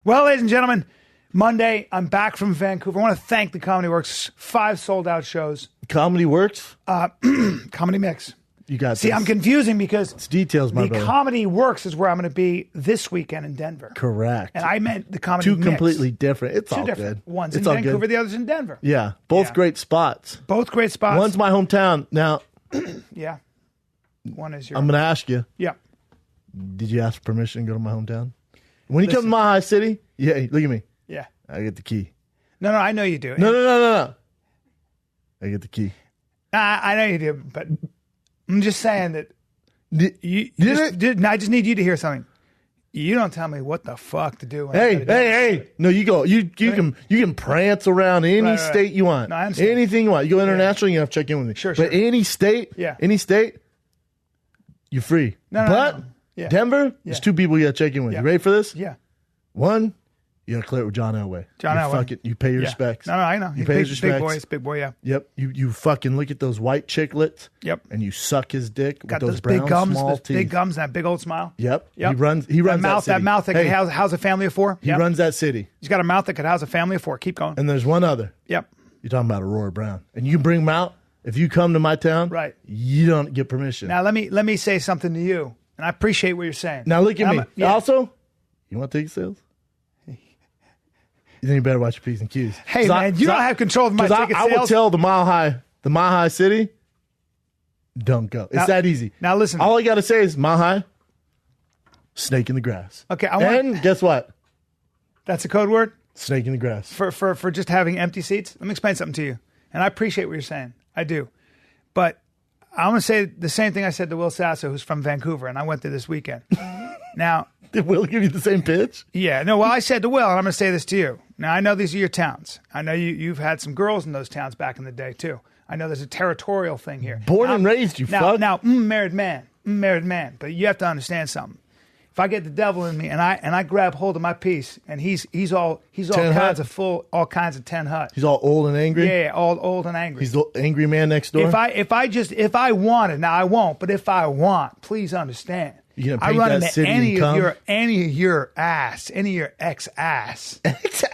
Well, ladies and gentlemen, Monday, I'm back from Vancouver. I want to thank the Comedy Works. 5 sold-out shows. Comedy Works? Comedy Mix. You got See, this. I'm confusing because It's details, my brother. Comedy Works is where I'm going to be this weekend in Denver. Correct. And I meant the Comedy Two Mix. completely different. It's Two all different. good. One's it's in all Vancouver, good. the other's in Denver. Yeah, both Yeah. great spots. Both great spots. One's my hometown. Now, Yeah. One is your... I'm going to ask you, Yeah. did you ask for permission to go to my hometown? When you come to my high city, yeah, look at me. Yeah. I get the key. No, I know you do. No. I get the key. I know you do, but I'm just saying that I just need you to hear something. You don't tell me what the fuck to do. Hey. No, you go. You can prance around any state you want. No, I understand. Anything you want. You go international, you have to check in with me. Sure. But any state, you're free. No. Yeah. Denver, there's 2 people you got to check in with. Yeah. You ready for this? Yeah. 1, you got to clear it with John Elway. You pay your respects. No, I know. You pay his respects. He's big boy, yeah. Yep. You fucking look at those white chiclets. Yep. And you suck his dick Got with those big brown gums, small teeth. big gums, and that big old smile. Yep. He runs that city. That mouth that can house a family of 4. He runs that city. He's got a mouth that could house a family of 4. Keep going. And there's one other. Yep. You're talking about Aurora Brown. And you bring him out. If you come to my town, right, you don't get permission. Now let me say something to you, and I appreciate what you're saying. Now look at me. Also, you want ticket sales? Then you better watch your P's and Q's. Hey man, you don't have control of my ticket sales. I will tell the Mile High City, don't go. It's that easy. Now listen. All I got to say is Mile High, snake in the grass. Okay. And guess what? That's a code word? Snake in the grass. For just having empty seats? Let me explain something to you. And I appreciate what you're saying. I do. But I'm going to say the same thing I said to Will Sasso, who's from Vancouver, and I went there this weekend. Now... Did Will give you the same pitch? Yeah. No, well, I said to Will, and I'm going to say this to you. Now, I know these are your towns. I know you've had some girls in those towns back in the day, too. I know there's a territorial thing here. Born and raised, you fuck. Now, married man. But you have to understand something. If I get the devil in me and I grab hold of my piece, and he's all kinds of 10 hut. He's all old and angry? Yeah, all old and angry. He's the angry man next door? If I wanted, now I won't, but if I want, please understand. You gonna paint that city and come? Any of your ex-ass.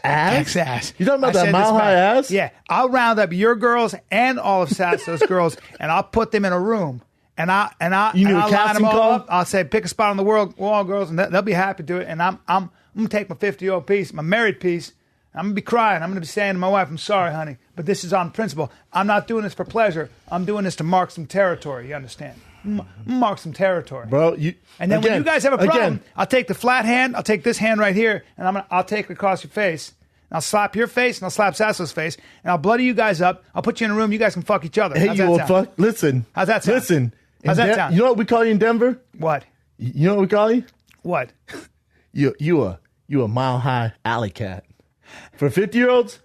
Ex-ass? You talking about that Mile High ass? Yeah. I'll round up your girls and all of Sasso's girls, and I'll put them in a room. And I'll line them all up. I'll say, pick a spot on the wall, girls, and they'll be happy to do it. And I'm gonna take my 50-year-old piece, my married piece. I'm gonna be crying. I'm gonna be saying to my wife, "I'm sorry, honey, but this is on principle. I'm not doing this for pleasure. I'm doing this to mark some territory. You understand? Mark some territory, bro." And then when you guys have a problem, I'll take the flat hand. I'll take this hand right here, and I'll take it across your face. And I'll slap your face, and I'll slap Sasso's face, and I'll bloody you guys up. I'll put you in a room. You guys can fuck each other. Hey, you will fuck. Listen. How's that sound? Listen. How's that sound? You know what we call you in Denver? What? You know what we call you? What? You a Mile High alley cat. For 50-year-olds,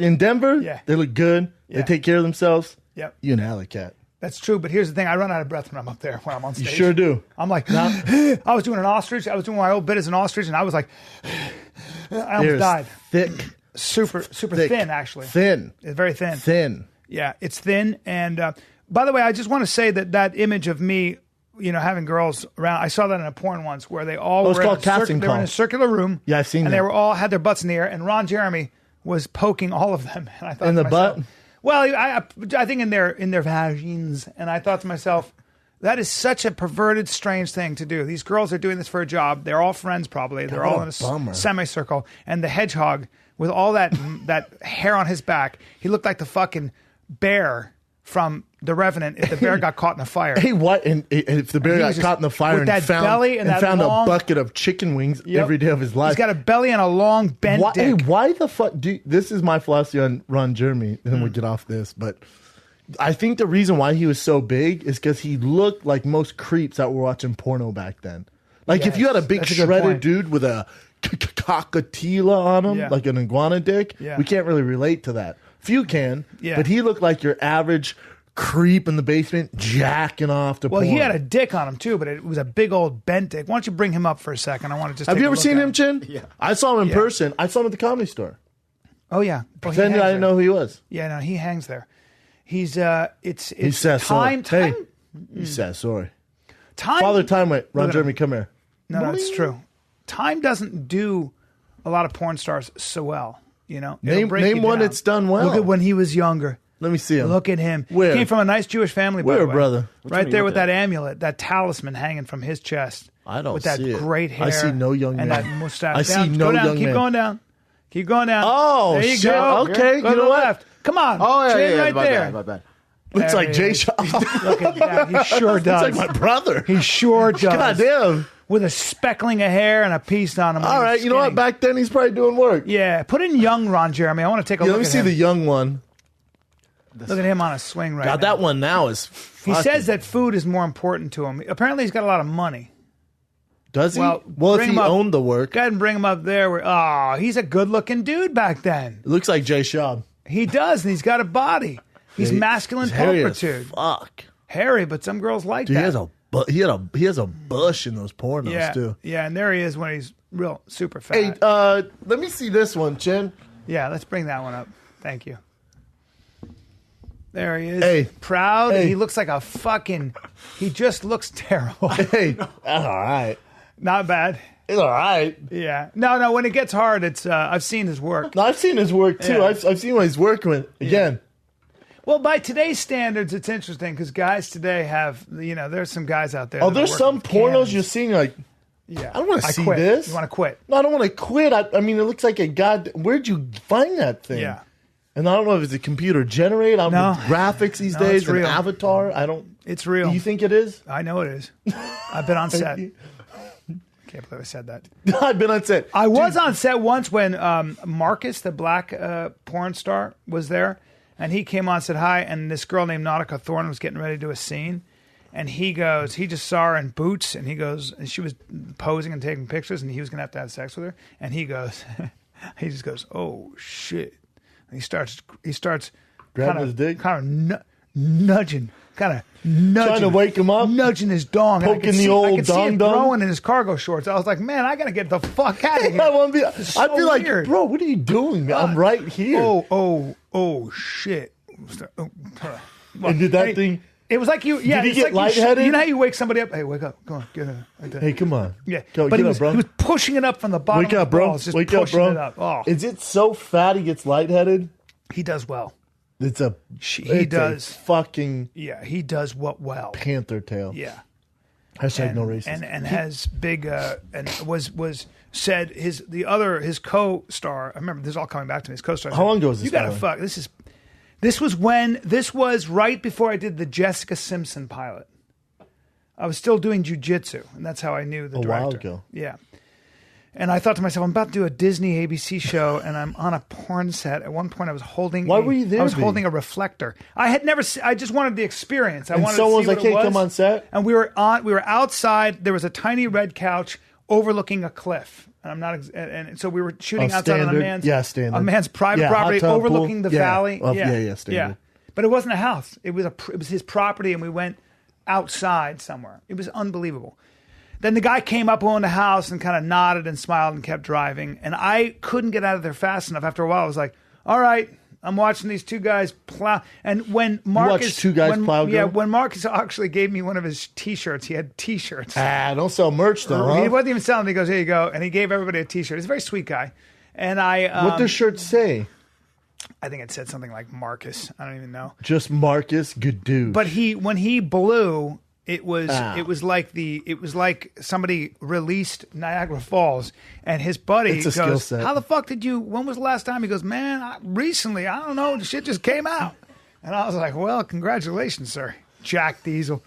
in Denver, they look good. They take care of themselves. Yep. You an alley cat. That's true, but here's the thing. I run out of breath when I'm up there, when I'm on stage. You sure do. I'm like, I was doing an ostrich. I was doing my old bit as an ostrich, and I was like, I almost died. Thick. Super thick. Thin, actually. Thin. It's very thin. Thin. Yeah, it's thin. And by the way, I just want to say that image of me, having girls around, I saw that in a porn once where they all were they were in a circular room. Yeah, I've seen that. And they were all had their butts in the air, and Ron Jeremy was poking all of them. And I thought in the butt? Well, I think in their vagines, and I thought to myself, that is such a perverted, strange thing to do. These girls are doing this for a job. They're all friends, probably. They're all in a semicircle. And the hedgehog, with all that hair on his back, he looked like the fucking bear from The Revenant if the bear got caught in a fire. Hey, what? And if the bear got caught in the fire and found a bucket of chicken wings every day of his life. He's got a belly and a long bent dick. Hey, why the fuck? This is my philosophy on Ron Jeremy, and then we get off this. But I think the reason why he was so big is because he looked like most creeps that were watching porno back then. Like if you had a big shredded dude with a cockatilla on him, like an iguana dick, we can't really relate to that. Few can, but he looked like your average creep in the basement jacking off to porn. Well, he had a dick on him too, but it was a big old bent dick. Why don't you bring him up for a second? I want to just Have you ever seen him, Chin? Yeah. I saw him in person. I saw him at the Comedy Store. Oh, yeah. Pretended I didn't know who he was. Yeah, no, he hangs there. He's, it's he says time. Hey, he says sorry. Time. Father Time went, Ron Jeremy, come here. No, it's true. Time doesn't do a lot of porn stars so well. You know, name one that's done well. Look at when he was younger. Let me see him. Look at him. Where? He came from a nice Jewish family, by the way. brother? Right there with that amulet, that talisman hanging from his chest. I don't with that see it. great hair. I see no young man. And that mustache. I see no young Keep man. going down. Keep going down. Oh, there you shit. go. Okay, Go you to know the what? left. Come on. Oh, yeah, Chin yeah, right my there. bad, my bad. Looks There like he Jay is. Shaw. Look at that. He sure does. Looks like my brother. He sure does. God damn. With a speckling of hair and a piece on him. All right, you know what? Back then, he's probably doing work. Yeah, put in young Ron Jeremy. I want to take a look Let me at see him. the young one. Look at him on a swing right God, now. that one now is. He says that food is more important to him. Apparently, he's got a lot of money. Does he? Well, Well, if bring he him up. owned the work, Go ahead and bring him up there. Oh, he's a good-looking dude back then. it looks like Jay Shaw. He does, and he's got a body. He's masculine He's hairy as pulchritude. fuck. Hairy, but some girls like Dude, that. he has a bush in those pornos yeah, too. yeah, and there he is when he's real super fat. Hey, let me see this one, Chen. Yeah, let's bring that one up. Thank you. There he is. Hey. Proud. Hey. He looks like a fucking... He just looks terrible. Hey, that's all right. Not bad. It's all right. Yeah. No, when it gets hard, it's... I've seen his work. No, I've seen his work too. Yeah. I've seen what he's working with. Again, Well, by today's standards, it's interesting because guys today have... there's some guys out there... oh, that there's are some working with pornos cannons. you're seeing like. Yeah. I don't want to see quit. this. You want to quit? No, I don't want to quit. I mean, it looks like a god. Where'd you find that thing? Yeah. And I don't know if it's a computer generated. I don't know No. graphics these No, days. it's An real. avatar. I don't. It's real. Do you think it is? I know it is. I've been on set. Can't believe I said that. I've been on set. I was on set once when Marcus, the black porn star, was there, and he came on and said hi, and this girl named Nautica Thorne was getting ready to do a scene, and he just saw her in boots, and he goes, and she was posing and taking pictures, and he was going to have sex with her, and he goes, he just goes, oh shit, and he starts Grabbing his dick? nudging. Trying to wake him up? nudging his dong, and I Poking could the see, I old could see it dong-dong? growing in his cargo shorts. I was like, man, I gotta get the fuck out of here. I'd be so like, weird. bro, what are you doing? I'm right here. Oh, shit. And did that thing? It was like you, yeah. Did he it's get like lightheaded? You know how you wake somebody up? Hey, wake up. Come on, get up. Like that. Hey, come on. Yeah. Go, but get he up, bro. was pushing it up from the bottom Wake of up, the bro. balls, just Wake up, pushing bro. it up. Oh, Is it so fat he gets lightheaded? he does well. It's a. He does. A fucking Yeah, he does what well. panther tail. Yeah. Hashtag no racism. And has big and was said his co-star. I remember this is all coming back to me. His co-star. How long ago was this, You gotta by the way? fuck. This was right before I did the Jessica Simpson pilot. I was still doing jujitsu, and that's how I knew the A director. while ago. Yeah. And I thought to myself, I'm about to do a Disney ABC show, and I'm on a porn set. At one point, I was holding. Why were you there, I was B? holding a reflector. I had never. I just wanted the experience. I And wanted someone to was see like, what it "Hey, was." come on set. And we were outside. There was a tiny red couch overlooking a cliff. And I'm not. And so we were shooting outside on standard. a man's private Yeah, hot property tub, overlooking pool. the Yeah. valley. Yeah, standard. But it wasn't a house. It was his property, and we went outside somewhere. It was unbelievable. Then the guy came up on the house and kind of nodded and smiled and kept driving. And I couldn't get out of there fast enough. After a while, I was like, all right, I'm watching these two guys plow. And when Marcus... watched two guys plow, Yeah, girl? when Marcus actually gave me one of his T-shirts, he had T-shirts. Don't sell merch though. Huh? He wasn't even selling. He goes, here you go. And he gave everybody a T-shirt. He's a very sweet guy. And What does shirts say? I think it said something like Marcus. I don't even know. Just Marcus, good dude. But when he blew... It was like somebody released Niagara Falls, and his buddy It's a skill goes, set. "How the fuck did you? When was the last time?" He goes, "Man, recently. I don't know. The shit just came out." And I was like, "Well, congratulations, sir, Jack Diesel."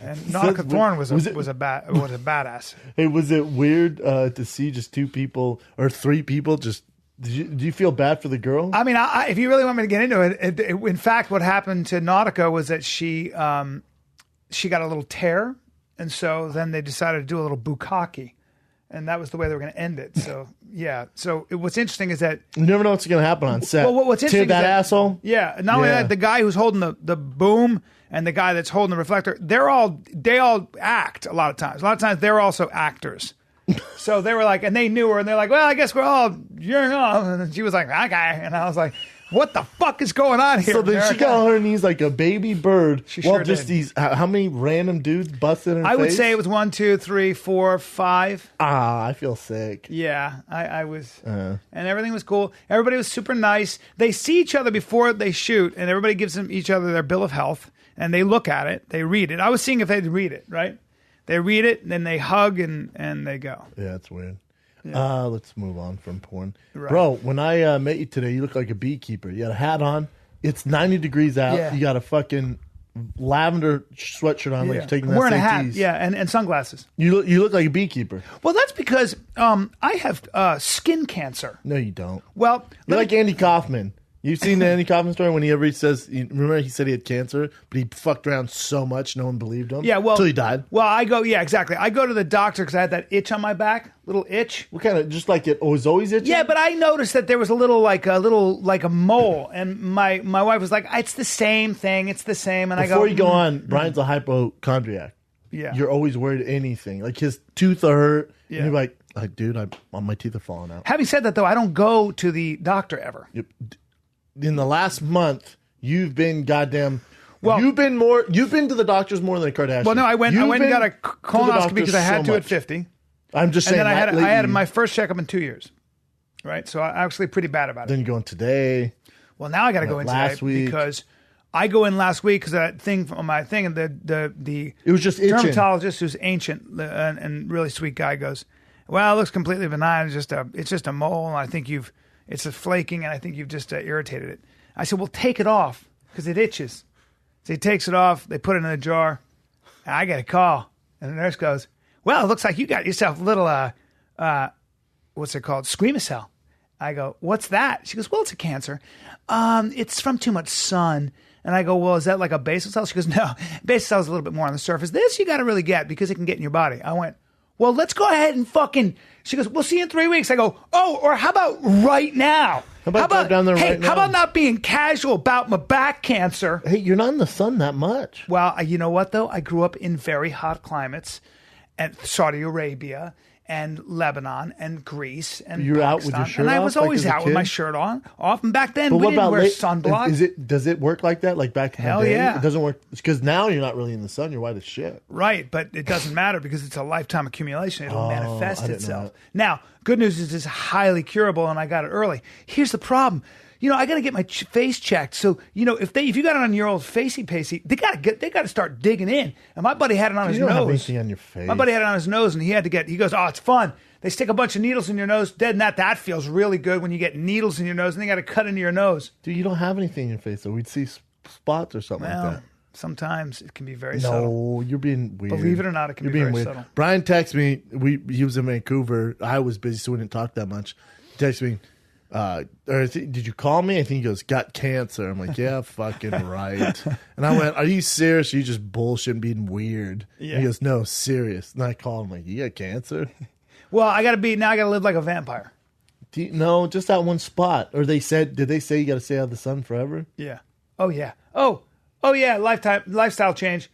And Nautica Thorne was a badass. Hey, was it weird to see just two people or three people? Just do you feel bad for the girl? I mean, if you really want me to get into it, in fact, what happened to Nautica was that she got a little tear, and so then they decided to do a little bukkake, and that was the way they were going to end it. So yeah. So what's interesting is that You never know what's going to happen on set. Well, what's interesting Tear is that asshole. Yeah. Not only Yeah. that, the guy who's holding the boom and the guy that's holding the reflector, they all act a lot of times. A lot of times they're also actors. So they were like, and they knew her, and they're like, well, I guess we're all, and she was like, okay. And I was like, what the fuck is going on here? So then she got on her knees like a baby bird. She sure just did. These, how many random dudes busted in her face? I would say it was 1, 2, 3, 4, 5. I feel sick. Yeah, I was, and everything was cool. Everybody was super nice. They see each other before they shoot, and everybody gives them each other their bill of health, and they look at it, they read it. I was seeing if they'd read it, right? They read it, and then they hug, and they go. Yeah, it's weird. Yeah. Let's move on from porn. Right. Bro, when I met you today, you look like a beekeeper. You had a hat on. It's 90 degrees out. Yeah. You got a fucking lavender sweatshirt on like you're taking I'm wearing a hat, SATs. and sunglasses. You look like a beekeeper. Well, that's because I have skin cancer. No, you don't. Well, You're like Andy Kaufman. You've seen the Andy Kaufman story when he says, remember he said he had cancer, but he fucked around so much no one believed him? Yeah, well. Until he died. Well, exactly. I go to the doctor because I had that itch on my back, little itch. What kind of, just like it was always itching? Yeah, but I noticed that there was a little like a mole, and my wife was like, "It's the same thing. It's the same." And Before you go on, Brian's a hypochondriac. Yeah, you're always worried anything. Like his tooth are hurt, yeah. and you're like, dude, my teeth are falling out. Having said that, though, I don't go to the doctor ever. In the last month, you've been goddamn. Well, you've been to the doctors more than a Kardashian. Well, no, I went and got a colonoscopy because I had to at 50. I'm just saying. And then I had my first checkup in 2 years. Right, so I'm actually pretty bad about it. Then you go in today. Well, now I got to go in last today week. because I go in last week because that thing on my thing, and the it was just itching. Dermatologist, who's ancient and really sweet guy, goes, "Well, it looks completely benign. It's just a mole, and I think it's a flaking, and I think you've just irritated it." I said, "Well, take it off because it itches." So he takes it off. They put it in a jar. And I get a call, and the nurse goes, "Well, it looks like you got yourself a little what's it called? Squamous cell." I go, "What's that?" She goes, "Well, it's a cancer. It's from too much sun." And I go, "Well, is that like a basal cell?" She goes, "No, basal cell is a little bit more on the surface. This you got to really get because it can get in your body." I went, "Well, let's go ahead and fucking." She goes, "We'll see you in 3 weeks." I go, "Oh, or how about right now? How about down there right now? How about not being casual about my back cancer?" Hey, you're not in the sun that much. Well, you know what though? I grew up in very hot climates, and Saudi Arabia and Lebanon and Greece and You're Pakistan, out with your shirt and I off, was like, always as a out with kid? my shirt off. And back then But we what didn't about wear sunblock. Does it work like that? Like back in the day? Yeah. It doesn't work because now you're not really in the sun. You're white as shit. Right, but it doesn't matter because it's a lifetime accumulation. It'll manifest I didn't know itself. that. Now, good news is it's highly curable, and I got it early. Here's the problem. I got to get my face checked. So, if you got it on your old facey pacey, they got to start digging in. And my buddy had it on his You don't have nose. anything on your face. My buddy had it on his nose, and he goes, "Oh, it's fun. They stick a bunch of needles in your nose. Dead net, that feels really good when you get needles in your nose, and they got to cut into your nose." Dude, you don't have anything in your face, though. We'd see spots or something like that. Sometimes it can be very subtle. No, you're being weird. Believe it or not, it can be very subtle. Brian texted me. He was in Vancouver. I was busy, so we didn't talk that much. He texted me, did you call me? I think he goes, "Got cancer." I'm like, "Yeah, fucking right." And I went, "Are you serious? Or are you just bullshit being weird?" Yeah. And he goes, "No, serious." And I called him like, "You got cancer?" Well, I got to live like a vampire. No, just that one spot. Or did they say you got to stay out of the sun forever? Yeah. Oh, yeah. Oh, yeah. Lifestyle change.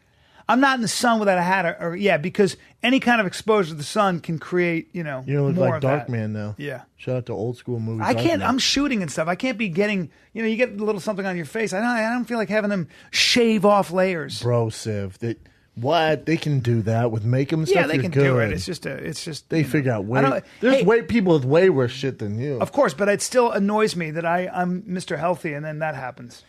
I'm not in the sun without a hat because any kind of exposure to the sun can create, You don't look more like of that. Darkman now. Yeah. Shout out to old school movie. I can't, Darkman. I'm shooting and stuff. I can't be getting, you get a little something on your face. I don't feel like having them shave off layers. Bro, Civ. They can do that with makeup and stuff. Yeah, they can do it. It's just they figure out way. There's people with way worse shit than you. Of course, but it still annoys me that I'm Mr. Healthy and then that happens.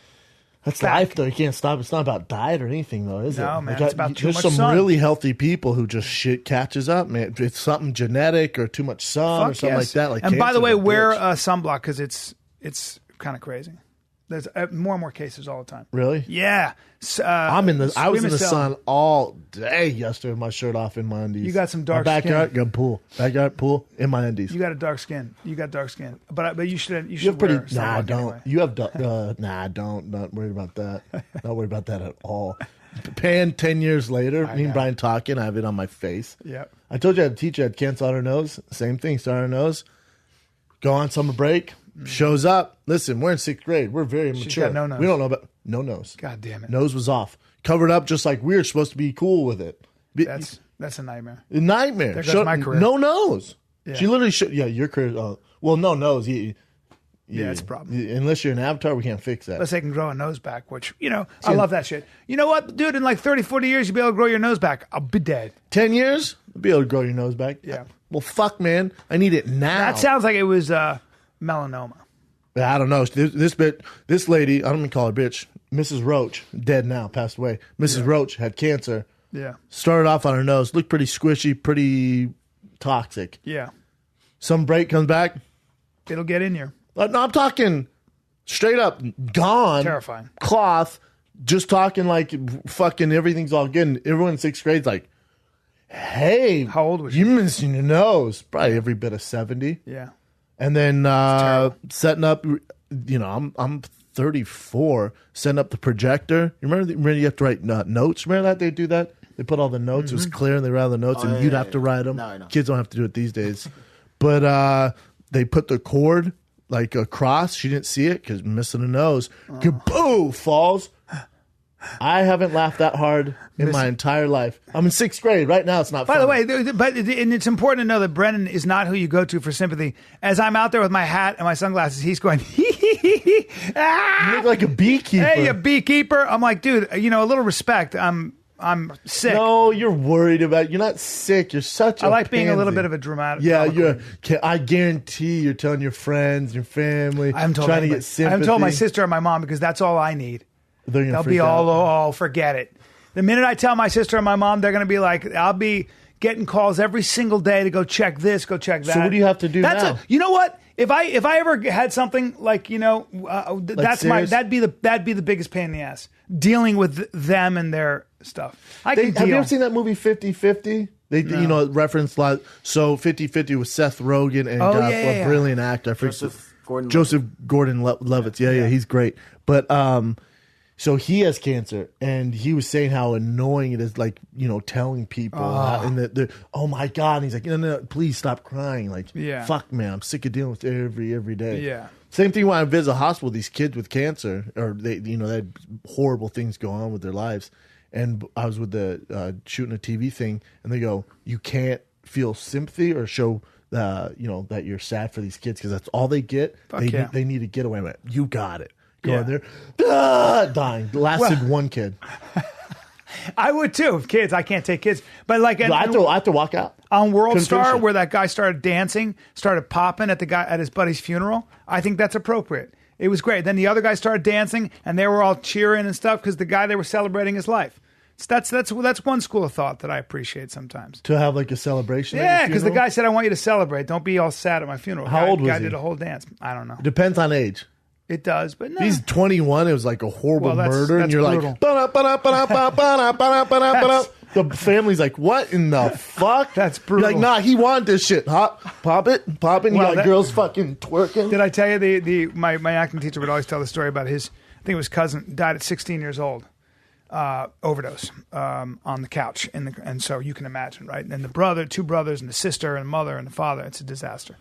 That's life, though. You can't stop. It's not about diet or anything, though, is it? No, man. It's about too much sun. There's some really healthy people who just shit catches up, man. It's something genetic or too much sun or something like that. Like, and by the way, wear a sunblock because it's kind of crazy. There's more and more cases all the time. Really? Yeah. I was in the cell. sun all day yesterday with my shirt off in my undies. You got some dark backyard, skin. Backyard pool in my undies. You got a dark skin. But you should You have pretty. wear Nah, sunblock don't. anyway. You have. Don't. Not worried about that. Not worried about that at all. Pan 10 years later, me and Brian talking. I have it on my face. Yep. I told you I had a teacher had cancer on her nose. Same thing. Started on her nose. Go on summer break. Shows up. Listen, we're in 6th grade. We're very mature. got no nose. We don't know about no nose. God damn it. Nose was off. Covered up just like we were supposed to be cool with it. That's a nightmare. A nightmare. There goes my career. No nose. Yeah. She literally your career. Well, no nose. Yeah, it's a problem. Unless you're an avatar, we can't fix that. Unless they can grow a nose back, which, I love that shit. You know what, dude? In like 30, 40 years, you'll be able to grow your nose back. I'll be dead. 10 years? You'll be able to grow your nose back. Yeah. Well, fuck, man. I need it now. That sounds like it was melanoma. I don't know. This lady, I don't even call her bitch, Mrs. Roach, dead now, passed away. Mrs. Roach had cancer. Yeah. Started off on her nose. Looked pretty squishy, pretty toxic. Yeah. Some break comes back. It'll get in you. No, I'm talking straight up gone. Terrifying. Cloth. Just talking like fucking everything's all good. And everyone in 6th grade's like, hey. How old was she? You missing your nose. Probably every bit of 70. Yeah. And then setting up, I'm 34, setting up the projector. You remember you have to write notes? Remember that they do that? They put all the notes. Mm-hmm. It was clear and they write all the notes and you'd have to write them. No. Kids don't have to do it these days. But they put the cord like across. She didn't see it because missing a nose. Kaboo! Falls. I haven't laughed that hard in my entire life. I'm in 6th grade. Right now, it's not By funny. the way, and it's important to know that Brennan is not who you go to for sympathy. As I'm out there with my hat and my sunglasses, he's going, ah! You look like a beekeeper. Hey, a beekeeper. I'm like, dude, a little respect. I'm sick. No, you're worried about it. You're not sick. You're such a I like being a little pansy. bit of a dramatic. Yeah, I guarantee you're telling your friends, your family, I haven't told trying to anybody. get sympathy. I haven't told my sister and my mom because that's all I need. They'll be all, forget it. The minute I tell my sister and my mom, they're going to be like, I'll be getting calls every single day to go check this, go check that. So what do you have to do now? You know what? If I ever had something like, that'd be the biggest pain in the ass. Dealing with them and their stuff. Have you ever seen that movie 50-50? They reference like, so 50-50 with Seth Rogen and a brilliant actor. Joseph Gordon-Levitt. Yeah, he's great. But so he has cancer, and he was saying how annoying it is, like, telling people, and oh my God, and he's like, no, please stop crying. Like, fuck, man, I'm sick of dealing with it every day. Yeah. Same thing when I visit a hospital, these kids with cancer, or they had horrible things go on with their lives. And I was with the shooting a TV thing, and they go, you can't feel sympathy or show that you're sad for these kids because that's all they get. They need a getaway. I went, you got it. Go in there, dying. Lasted one kid. I would too. Kids, I can't take kids, but like I have to walk out on World Star, where that guy started dancing, started popping at his buddy's funeral. I think that's appropriate. It was great. Then the other guy started dancing, and they were all cheering and stuff because the guy, they were celebrating his life. So that's one school of thought that I appreciate sometimes. To have like a celebration. Yeah, because the guy said, "I want you to celebrate. Don't be all sad at my funeral." How old was he? The guy did a whole dance. I don't know. It depends on age. It does, but no. He's 21. It was like a horrible murder, and you're brutal. like, the family's like, what in the fuck? That's brutal. You're like, nah, he wanted this shit. Pop it. You got girls fucking twerking. Did I tell you my acting teacher would always tell the story about I think it was cousin died at 16 years old, overdose on the couch, and so you can imagine, right? And the two brothers, and the sister, and the mother, and the father. It's a disaster.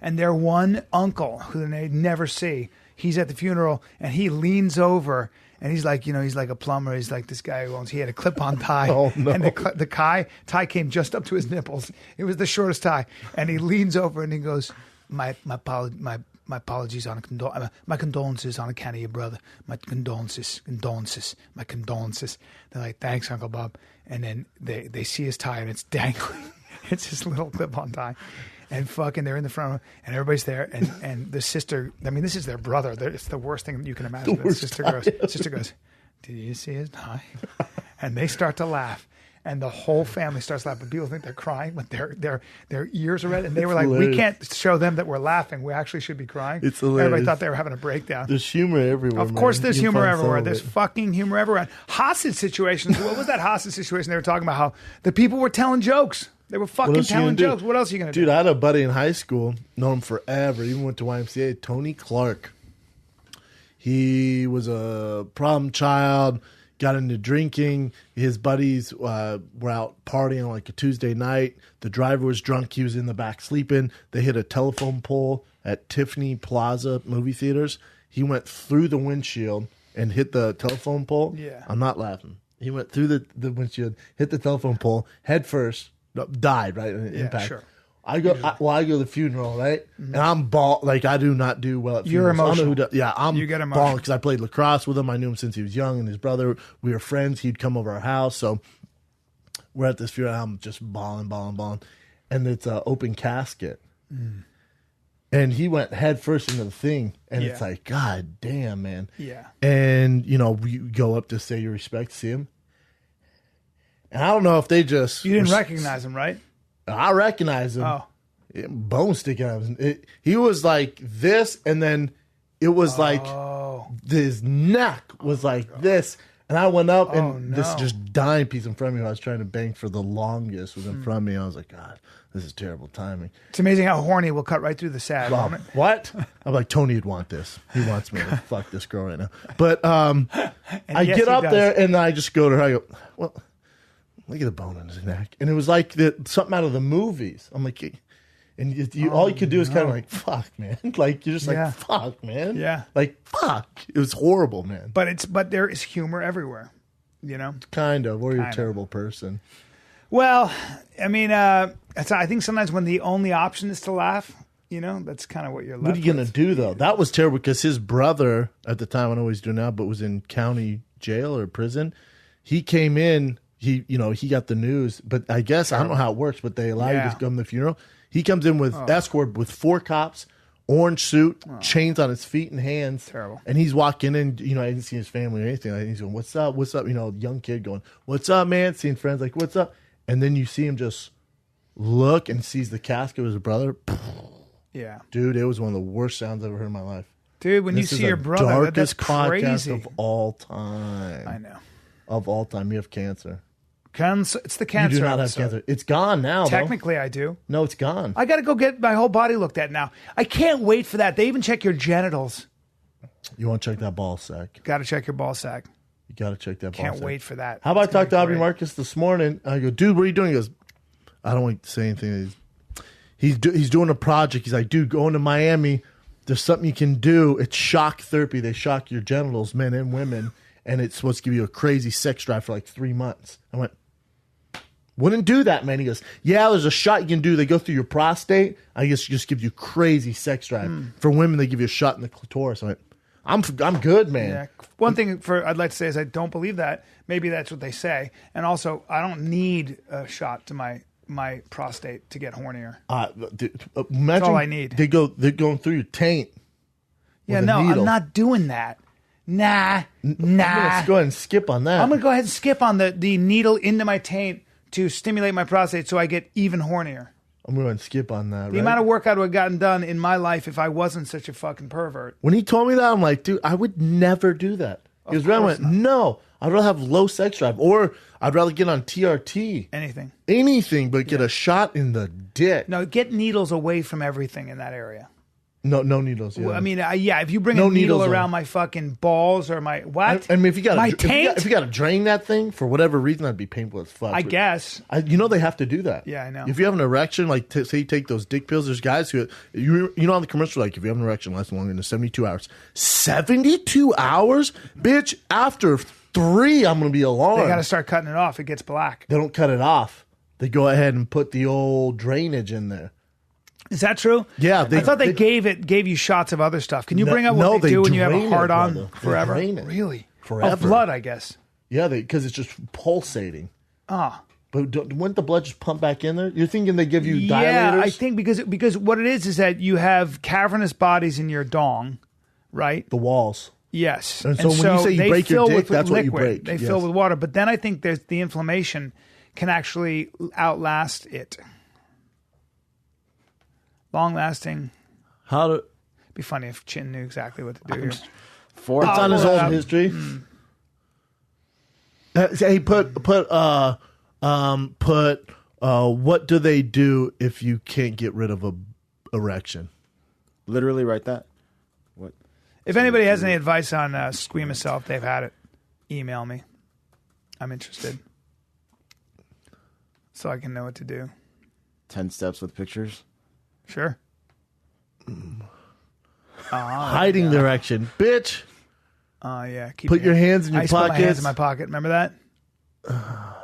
And their one uncle, who they never see, he's at the funeral, and he leans over, and he's like, he's like a plumber. He's like this guy he had a clip-on tie, and the tie came just up to his nipples. It was the shortest tie, and he leans over and he goes, "My apologies on my condolences on account of your brother. My condolences, my condolences." They're like, "Thanks, Uncle Bob." And then they see his tie, and it's dangling. It's his little clip-on tie. And fucking, they're in the front, and everybody's there. And the sister, I mean, this is their brother. It's the worst thing you can imagine. The sister goes, "Did you see his tie?" And they start to laugh. And the whole family starts laughing. People think they're crying, but their ears are red. And they were like, hilarious. We can't show them that we're laughing. We actually should be crying. It's hilarious. Everybody thought they were having a breakdown. There's humor everywhere. Of course, there's humor everywhere. There's fucking humor everywhere. Hostage situations. What was that hostage situation? They were talking about how the people were telling jokes. They were fucking telling jokes. What else are you going to do? Dude, I had a buddy in high school, known him forever, even went to YMCA, Tony Clark. He was a problem child, got into drinking. His buddies were out partying on like a Tuesday night. The driver was drunk. He was in the back sleeping. They hit a telephone pole at Tiffany Plaza movie theaters. He went through the windshield and hit the telephone pole. Yeah. I'm not laughing. He went through the windshield, hit the telephone pole head first. Died, right? Impact. Sure. I go to the funeral, right? And I'm bald. Like, I do not do well at funerals. You're emotional. I'm you get emotional. because I played lacrosse with him. I knew him since he was young, and his brother, we were friends. He'd come over our house. So we're at this funeral. I'm just bawling. And it's an open casket. And he went head first into the thing. And it's like, God damn, man. Yeah. And, we go up to say your respect, see him. And I don't know if they just... You didn't recognize him, right? I recognize him. Oh. Bone sticking out of his... He was like this, and then it was like... His neck was like this. And I went up, and this just dying piece in front of me, I was trying to bang for the longest, was in front of me. I was like, God, this is terrible timing. It's amazing how horny will cut right through the sad moment. What? I'm like, Tony would want this. He wants me to fuck this girl right now. But I get up there, and I just go to her. I go, well... Look at the bone in his neck. And it was like something out of the movies. I'm like, and all you could do is kind of like, fuck, man. Like, you're just like, fuck, man. Yeah. Like, fuck. It was horrible, man. But there is humor everywhere, Kind of. Or you're a terrible person. Well, I mean, I think sometimes when the only option is to laugh, that's kind of what you're left with. What are you going to do, though? That was terrible because his brother, at the time, I don't know what he's doing now, but was in county jail or prison. He came in. He got the news, but I guess I don't know how it works, but they allow you to come to the funeral. He comes in with escort with 4 cops, orange suit, chains on his feet and hands. Terrible. And he's walking in, I didn't see his family or anything. He's going, "What's up? What's up?" Young kid going, "What's up, man?" Seeing friends like, "What's up?" And then you see him just look and sees the casket of his brother. Yeah. Dude, it was one of the worst sounds I've ever heard in my life. Dude, when you see your brother, that's crazy. Podcast of all time. I know. Of all time. You have cancer. It's the cancer. You do not have cancer. It's gone now. Technically, I do. No, it's gone. I got to go get my whole body looked at now. I can't wait for that. They even check your genitals. You want to check that ball sack? Got to check your ball sack. You got to check that ball sack. Can't wait for that. How about I talk to Aubrey Marcus this morning? I go, dude, what are you doing? He goes, I don't want to say anything. He's doing a project. He's like, dude, going to Miami. There's something you can do. It's shock therapy. They shock your genitals, men and women, and it's supposed to give you a crazy sex drive for like 3 months. I went, wouldn't do that, man. He goes, yeah, there's a shot you can do. They go through your prostate. I guess just give you crazy sex drive. For women, they give you a shot in the clitoris. I went, I'm good, man. Yeah. One thing I'd like to say is I don't believe that. Maybe that's what they say. And also, I don't need a shot to my prostate to get hornier. That's all I need. They're going through your taint. Yeah, no, I'm not doing that. Nah. Let's go ahead and skip on that. I'm going to go ahead and skip on the needle into my taint to stimulate my prostate so I get even hornier. I'm going to skip on that. The amount of work I would have gotten done in my life if I wasn't such a fucking pervert. When he told me that, I'm like, dude, I would never do that. He was right. I went, no, I'd rather have low sex drive, or I'd rather get on TRT. Anything, but get a shot in the dick. No, get needles away from everything in that area. No needles. Yeah. Well, I mean, if you bring a needle around my fucking balls or my what? I mean, if you got to drain that thing for whatever reason, that'd be painful as fuck. I guess. They have to do that. Yeah, I know. If you have an erection, like say you take those dick pills, there's guys who on the commercial, like if you have an erection less than longer than 72 hours. 72 hours, bitch. After 3, I'm gonna be alarmed. They got to start cutting it off. It gets black. They don't cut it off. They go ahead and put the old drainage in there. Is that true? Yeah. I thought they gave you shots of other stuff. Can you bring up what they do when you have a hard on forever? Really? Forever. Of blood, I guess. Yeah, because it's just pulsating. Ah. But wouldn't the blood just pump back in there? You're thinking they give you dilators? Yeah, I think because what it is that you have cavernous bodies in your dong, right? The walls. Yes. And so when you say you break your dick, that's what you break. They fill with water. But then I think there's the inflammation can actually outlast it. Long lasting. It'd be funny if Chin knew exactly what to do here. It's on his own history. Hey, put what do they do if you can't get rid of a erection? Literally write that. What? If anybody has any advice on squeamish cell, if they've had it, email me. I'm interested. So I can know what to do. 10 steps with pictures. Sure. Hiding the erection, bitch. Yeah. Put your hands in your pocket. Put my hands in my pocket. Remember that?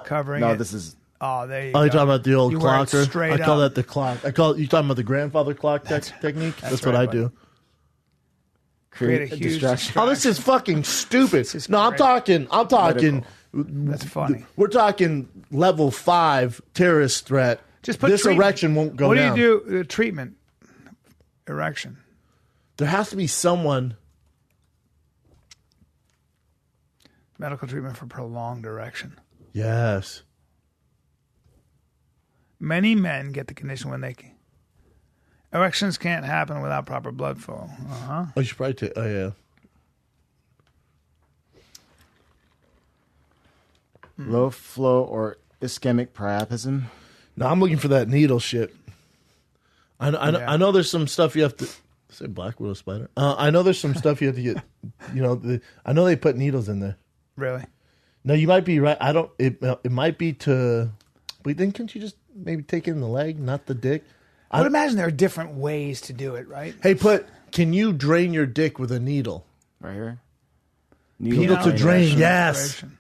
Covering. No, it. this is Oh, there you Oh, go. you're talking about the old You wear it clocker? straight I call up. that the clock. You talking about the grandfather clock technique? That's what right, I buddy. do. Create a huge distraction. Oh, this is fucking stupid. is No, I'm great. talking. Medical. That's funny. We're talking level 5 terrorist threat. Just put this treatment. erection won't go down. What do you do? Treatment. Erection. There has to be someone. Medical treatment for prolonged erection. Yes. Many men get the condition when they... Erections can't happen without proper blood flow. Uh-huh. Oh, you should probably take. Oh, yeah. Low flow or ischemic priapism. No, I'm looking for that needle shit. I know there's some stuff you have to. Say black widow spider. I know there's some stuff you have to get. I know they put needles in there. Really? No, you might be right. I don't. It might be to. But then can't you just maybe take it in the leg, not the dick? I would imagine there are different ways to do it, right? Hey, can you drain your dick with a needle? Right here. Needle to drain, yes. Erection.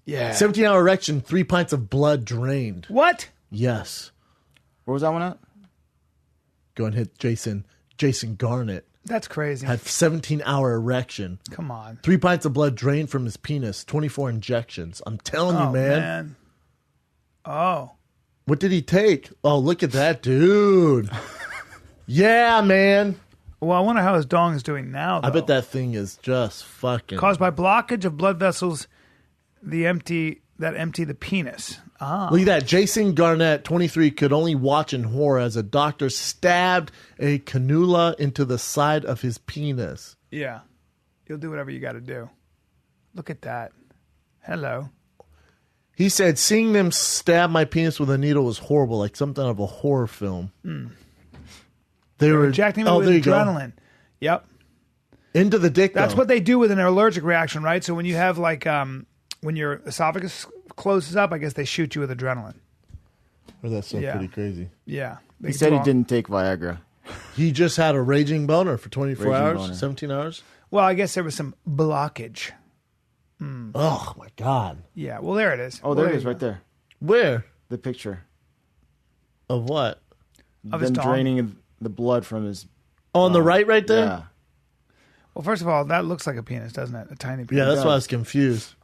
Yeah. 17-hour erection, 3 pints of blood drained. What? Yes. Where was that one at? Go and hit Jason. Jason Garnett That's crazy. had 17-hour erection. Come on. 3 pints of blood drained from his penis. 24 injections. I'm telling you, man. Oh. What did he take? Oh, look at that, dude. Yeah, man. Well, I wonder how his dong is doing now, though. I bet that thing is just fucking. Caused by blockage of blood vessels that empty the penis. Ah. Look at that. Jason Garnett, 23, could only watch in horror as a doctor stabbed a cannula into the side of his penis. Yeah. You'll do whatever you got to do. Look at that. Hello. He said, seeing them stab my penis with a needle was horrible, like something out of a horror film. They were Injecting me with adrenaline. Yep. Into the dick, That's though. what they do with an allergic reaction, right? So when you have when your esophagus closes up, I guess they shoot you with adrenaline. Or that's so pretty crazy. Yeah. He said he didn't take Viagra. He just had a raging boner for 24 Raging hours, boner. 17 hours. Well, I guess there was some blockage. Oh, my God. Yeah. Well, there it is. Oh, there it is right there. Where? The picture. Of what? Of his Them dong? draining the blood from his... Oh, on the right there? Yeah. Well, first of all, that looks like a penis, doesn't it? A tiny penis. Yeah, that's why I does. was confused.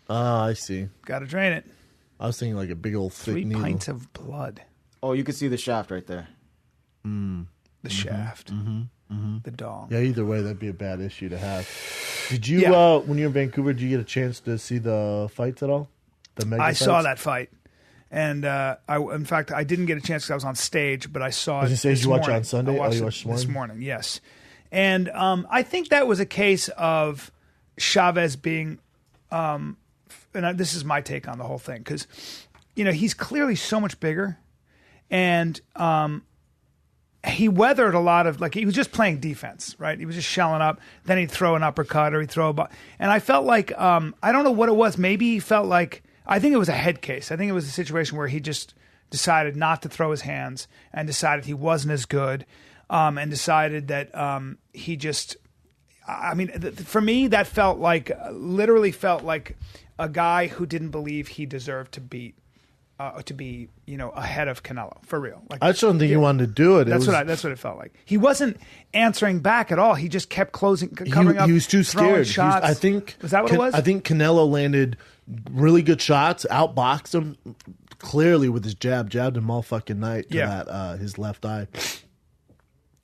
Ah, I see. Got to drain it. I was thinking like a big old thick 3 needle. pints of blood. Oh, you can see the shaft right there. The shaft. The dong. Yeah, either way, that'd be a bad issue to have. Did you, Yeah. when you were in Vancouver, did you get a chance to see the fights at all? The mega I saw fights? that fight. And in fact, I didn't get a chance because I was on stage, but I saw it. Was it stage this you watch it morning. on Sunday? I watched You it watched this this morning, yes. And I think that was a case of Chavez being, and this is my take on the whole thing, because, he's clearly so much bigger, and he weathered a lot of, he was just playing defense, right? He was just shelling up. Then he'd throw an uppercut or he'd throw and I felt like, I don't know what it was. Maybe he felt like, I think it was a head case. I think it was a situation where he just decided not to throw his hands and decided he wasn't as good, and decided that he just, for me, that literally felt like a guy who didn't believe he deserved to be ahead of Canelo, for real. I just don't think he wanted to do it. That's what it felt like. He wasn't answering back at all. He just kept covering up. He was too throwing scared. Shots. I think Was that what it was? I think Canelo landed really good shots, outboxed him clearly with his jabbed him all fucking night to that his left eye,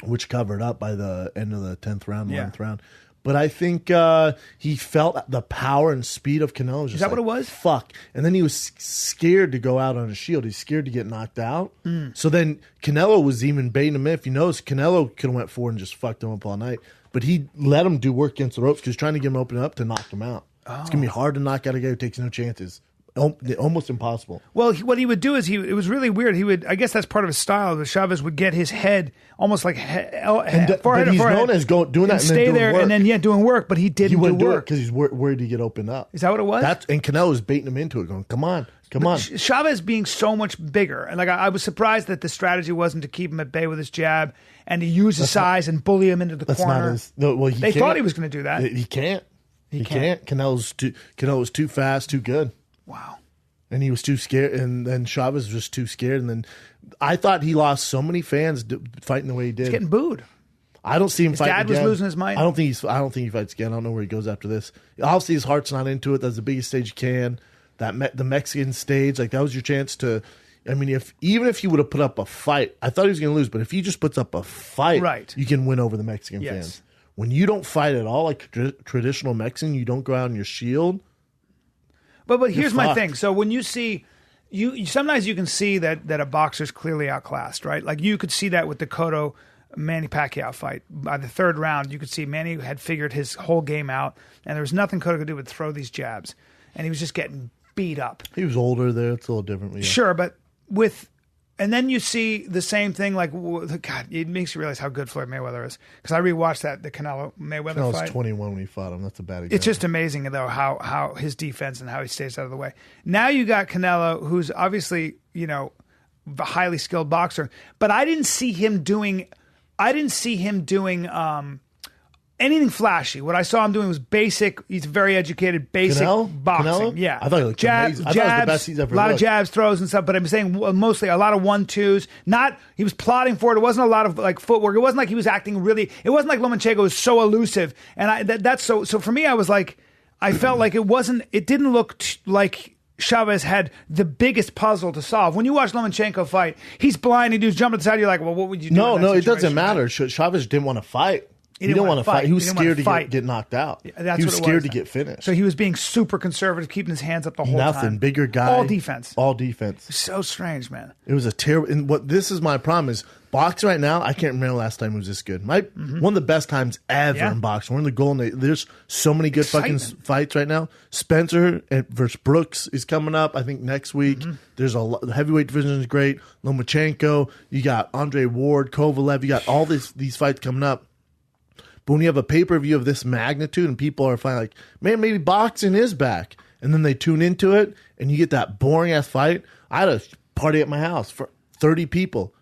which covered up by the end of the 10th round, 11th round. But I think he felt the power and speed of Canelo. Is that what it was? Fuck. And then he was scared to go out on his shield. He's scared to get knocked out. So then Canelo was even baiting him in. If you notice, Canelo could have went forward and just fucked him up all night. But he let him do work against the ropes because he's trying to get him open up to knock him out. It's going to be hard to knock out a guy who takes no chances. Almost impossible. Well, what he would do is it was really weird. I guess that's part of his style. Chavez would get his head almost like forehead but he's known as doing that and stay then doing there work. and then doing work, but he didn't He wouldn't do do it work. because he's worried to get opened up. Is that what it was? And Canelo's baiting him into it, going, come on. Chavez being so much bigger, and I was surprised that the strategy wasn't to keep him at bay with his jab and to use his size and bully him into the corner. They thought he was going to do that. He can't. He can't. Canelo's too fast, too good. Wow. And he was too scared, and then Chavez was just too scared. And then I thought he lost so many fans fighting the way he did. He's getting booed. I don't see him fighting again. His dad was losing his mind. I don't think he fights again. I don't know where he goes after this. Obviously, his heart's not into it. That's the biggest stage you can. The Mexican stage, like that was your chance to. I mean, even if he would have put up a fight, I thought he was going to lose. But if he just puts up a fight, right, you can win over the Mexican fans. When you don't fight at all, like traditional Mexican, you don't go out on your shield. But here's my thing. So when you see, sometimes you can see that a boxer's clearly outclassed, right? Like you could see that with the Cotto Manny Pacquiao fight. By the third round, you could see Manny had figured his whole game out, and there was nothing Cotto could do but throw these jabs, and he was just getting beat up. He was older there; it's a little different. Yeah. Sure, but and then you see the same thing. Like, God, it makes you realize how good Floyd Mayweather is. Because I rewatched the Canelo Mayweather fight. Canelo was 21 when he fought him. That's a bad example. It's just amazing though how his defense and how he stays out of the way. Now you got Canelo, who's obviously a highly skilled boxer, but I didn't see him doing anything flashy. What I saw him doing was basic. He's very educated, basic boxing. Canelo? Yeah, I thought he looked amazing. I thought it was the best he's ever a lot looked. of jabs, throws, and stuff. But I'm saying mostly a lot of 1-2s. He was plotting for it. It wasn't a lot of like footwork. It wasn't like he was acting really. It wasn't like Lomachenko was so elusive. And that's so. So for me, I was like, I felt like it wasn't. It didn't look like Chavez had the biggest puzzle to solve. When you watch Lomachenko fight, he's blind. He just jumping to the side. You're like, well, what would you do? No, it doesn't matter. Chavez didn't want to fight. He didn't want to fight. He was scared to get knocked out. Yeah, he was scared to get finished. So he was being super conservative, keeping his hands up the whole time. Nothing. Bigger guy. All defense. So strange, man. It was a terrible. And this is my problem is boxing right now. I can't remember the last time it was this good. One of the best times ever in boxing. We're in the golden age. There's so many good fucking fights right now. Spencer versus Brooks is coming up. I think next week. There's the heavyweight division is great. Lomachenko. You got Andre Ward, Kovalev. You got all these fights coming up. But when you have a pay-per-view of this magnitude and people are finally like, man, maybe boxing is back. And then they tune into it and you get that boring-ass fight. I had a party at my house for 30 people.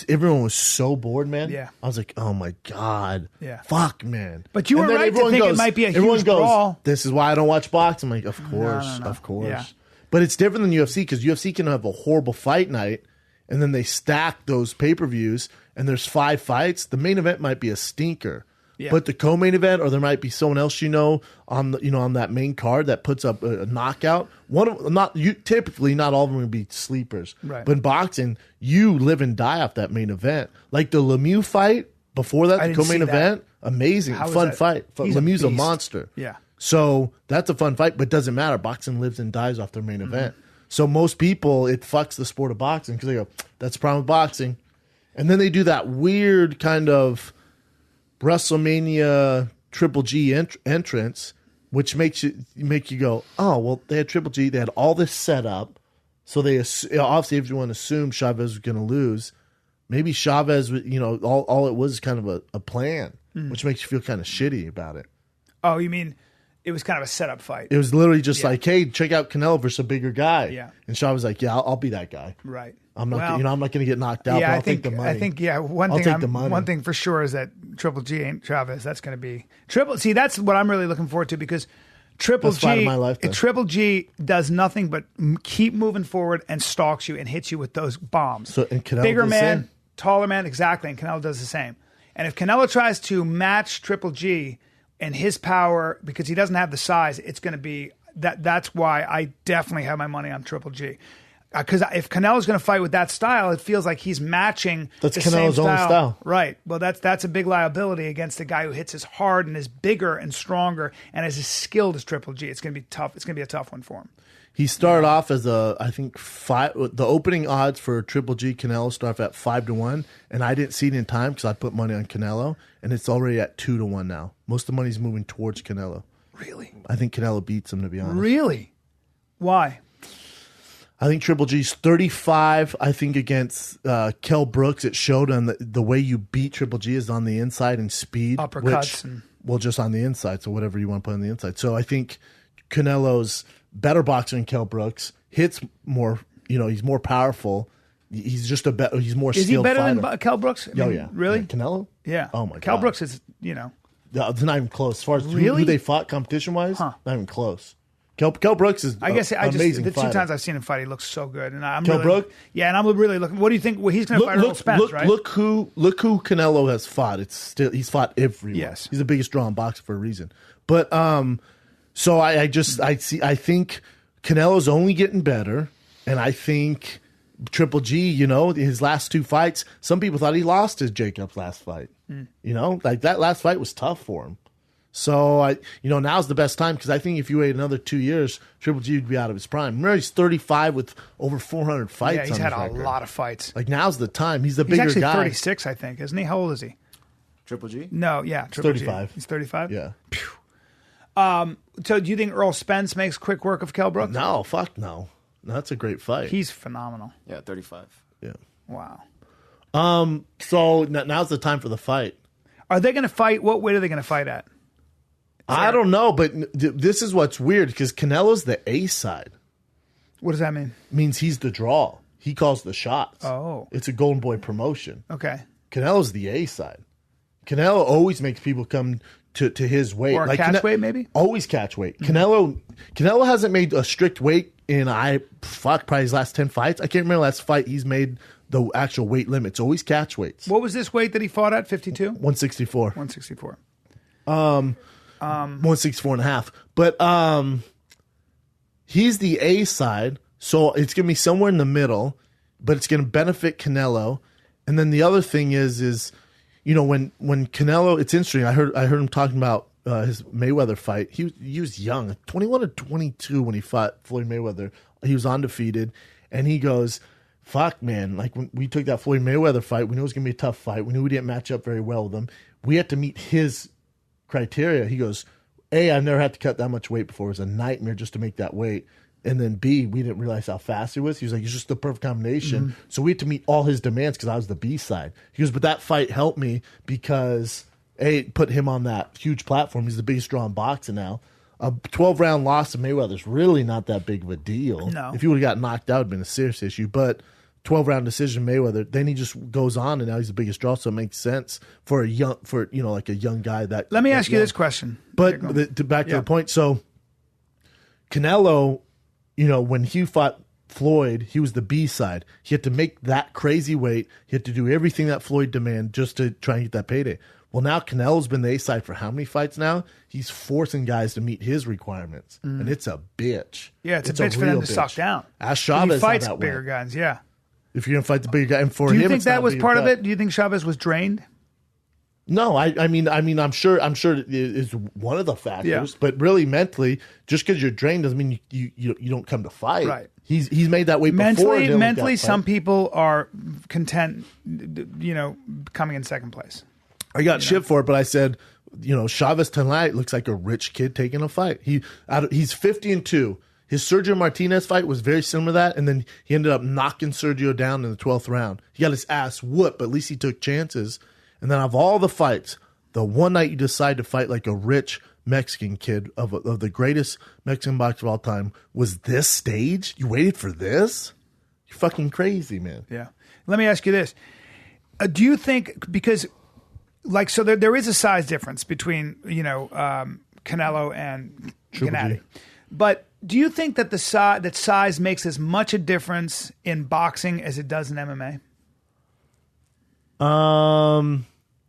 Everyone was so bored, man. Yeah. I was like, oh, my God. Yeah. Fuck, man. But you were right to think it might be a huge brawl. This is why I don't watch boxing. I'm like, of course, of course. Yeah. But it's different than UFC because UFC can have a horrible fight night and then they stack those pay-per-views and there's 5 fights. The main event might be a stinker. Yeah. But the co-main event, or there might be someone else on that main card that puts up a knockout. Typically, not all of them will be sleepers. Right. But in boxing, you live and die off that main event. Like the Lemieux fight before that, the co-main event, amazing, fun fight. Lemieux's a monster. Yeah. So that's a fun fight, but it doesn't matter. Boxing lives and dies off their main event. So most people, it fucks the sport of boxing because they go, "That's the problem with boxing," and then they do that weird kind of WrestleMania Triple G entrance, which make you go, oh, well, they had Triple G. They had all this set up. So they obviously everyone assumed Chavez was going to lose. Maybe Chavez, all it was kind of a plan, which makes you feel kind of shitty about it. Oh, you mean it was kind of a setup fight? It was literally just like, hey, check out Canelo versus a bigger guy. Yeah. And Chavez was like, yeah, I'll be that guy. Right. I'm not going to get knocked out. Yeah, but I'll take the money. I think one thing for sure is that Triple G ain't Chavez. That's going to be Triple. See, that's what I'm really looking forward to because Triple G does nothing but keep moving forward and stalks you and hits you with those bombs. So and Canelo bigger man, taller man, exactly, and Canelo does the same. And if Canelo tries to match Triple G and his power because he doesn't have the size, it's going to be that. That's why I definitely have my money on Triple G. Because if Canelo's going to fight with that style, it feels like he's matching that's the Canelo's same own style. Right. Well, that's a big liability against a guy who hits as hard and is bigger and stronger and is as skilled as Triple G. It's going to be tough. It's going to be a tough one for him. He started off as I think 5. The opening odds for Triple G Canelo start at 5-1, and I didn't see it in time because I put money on Canelo, and it's already at 2-1 now. Most of the money's moving towards Canelo. Really? I think Canelo beats him, to be honest. Really? Why? I think Triple G's 35. I think against Kell Brooks, it showed on the way you beat Triple G is on the inside and speed. Uppercuts. Just on the inside. So whatever you want to put on the inside. So I think Canelo's better boxer than Kell Brooks. Hits more. He's more powerful. He's just he's more skilled. Is he better fighter. than Kell Brooks? Yeah. Really? Yeah, Canelo? Yeah. Oh my God. Kell Brooks is It's not even close. As far as really? who they fought competition wise, not even close. Kell Brooks is I guess amazing the fighter. 2 times I've seen him fight, he looks so good. And I'm Kell really, Brooks? Yeah, and I'm really looking. What do you think? Well, he's going to fight Earl Spence, right? Look who Canelo has fought. He's fought everyone. Yes. He's the biggest draw in boxing for a reason. But so I think Canelo's only getting better, and I think Triple G, his last 2 fights, some people thought he lost his Jacobs last fight. Like that last fight was tough for him. So now's the best time because I think if you wait another 2 years, Triple G would be out of his prime. Remember, he's 35 with over 400 fights. Yeah, he's had a lot of fights. Like now's the time. He's the bigger guy. He's actually 36, I think, isn't he? How old is he? Triple G? No, yeah, Triple 35. G. He's 35. Yeah. So do you think Earl Spence makes quick work of Kell Brooks? No, fuck no. That's a great fight. He's phenomenal. Yeah, 35. Yeah. Wow. So now's the time for the fight. Are they going to fight? What weight are they going to fight at? I don't know, but this is what's weird because Canelo's the A side. What does that mean? Means he's the draw. He calls the shots. Oh. It's a Golden Boy promotion. Okay. Canelo's the A side. Canelo always makes people come to his weight. Or catch weight, maybe? Always catch weight. Canelo hasn't made a strict weight in probably his last 10 fights. I can't remember the last fight he's made the actual weight limit. It's always catch weights. What was this weight that he fought at? 52? 164. 164. 164 and a half. But he's the A side, so it's going to be somewhere in the middle, but it's going to benefit Canelo. And then the other thing is when Canelo, it's interesting. I heard him talking about his Mayweather fight. He was young, 21 or 22 when he fought Floyd Mayweather. He was undefeated, and he goes, "Fuck, man! Like when we took that Floyd Mayweather fight, we knew it was going to be a tough fight. We knew we didn't match up very well with him. We had to meet his criteria." He goes, "A, I've never had to cut that much weight before. It was a nightmare just to make that weight. And then B, we didn't realize how fast he was." He was like, "It's just the perfect combination." Mm-hmm. So we had to meet all his demands because I was the B side. He goes, "But that fight helped me because A, it put him on that huge platform. He's the biggest draw in boxing now. A 12-round loss to Mayweather's really not that big of a deal. No. If he would have got knocked out, it would have been a serious issue. But 12-round decision Mayweather, then he just goes on, and now he's the biggest draw, so it makes sense for a young guy that. Let me ask you this question. But back to the point. So Canelo, when he fought Floyd, he was the B side. He had to make that crazy weight. He had to do everything that Floyd demanded just to try and get that payday. Well, now Canelo's been the A side for how many fights now? He's forcing guys to meet his requirements, and it's a bitch. Yeah, it's a bitch for them to suck down. Ask Chavez he fights how that bigger went. guys, yeah. If you're gonna fight the bigger guy, and for do you him, think it's that not was being part cut. of it? Do you think Chavez was drained? No, I mean, I'm sure it is one of the factors, Yeah. but really mentally, just because you're drained doesn't mean you don't come to fight. Right. He's made that weight before. Mentally, some people are content, coming in second place. I got shit for it, but I said, Chavez tonight looks like a rich kid taking a fight. He's 50-2. His Sergio Martinez fight was very similar to that, and then he ended up knocking Sergio down in the 12th round. He got his ass whooped, but at least he took chances. And then of all the fights, the one night you decide to fight like a rich Mexican kid of the greatest Mexican boxer of all time was this stage? You waited for this? You're fucking crazy, man. Yeah. Let me ask you this. Do you think, because, there is a size difference between, Canelo and Gennady. But do you think that that size makes as much a difference in boxing as it does in MMA?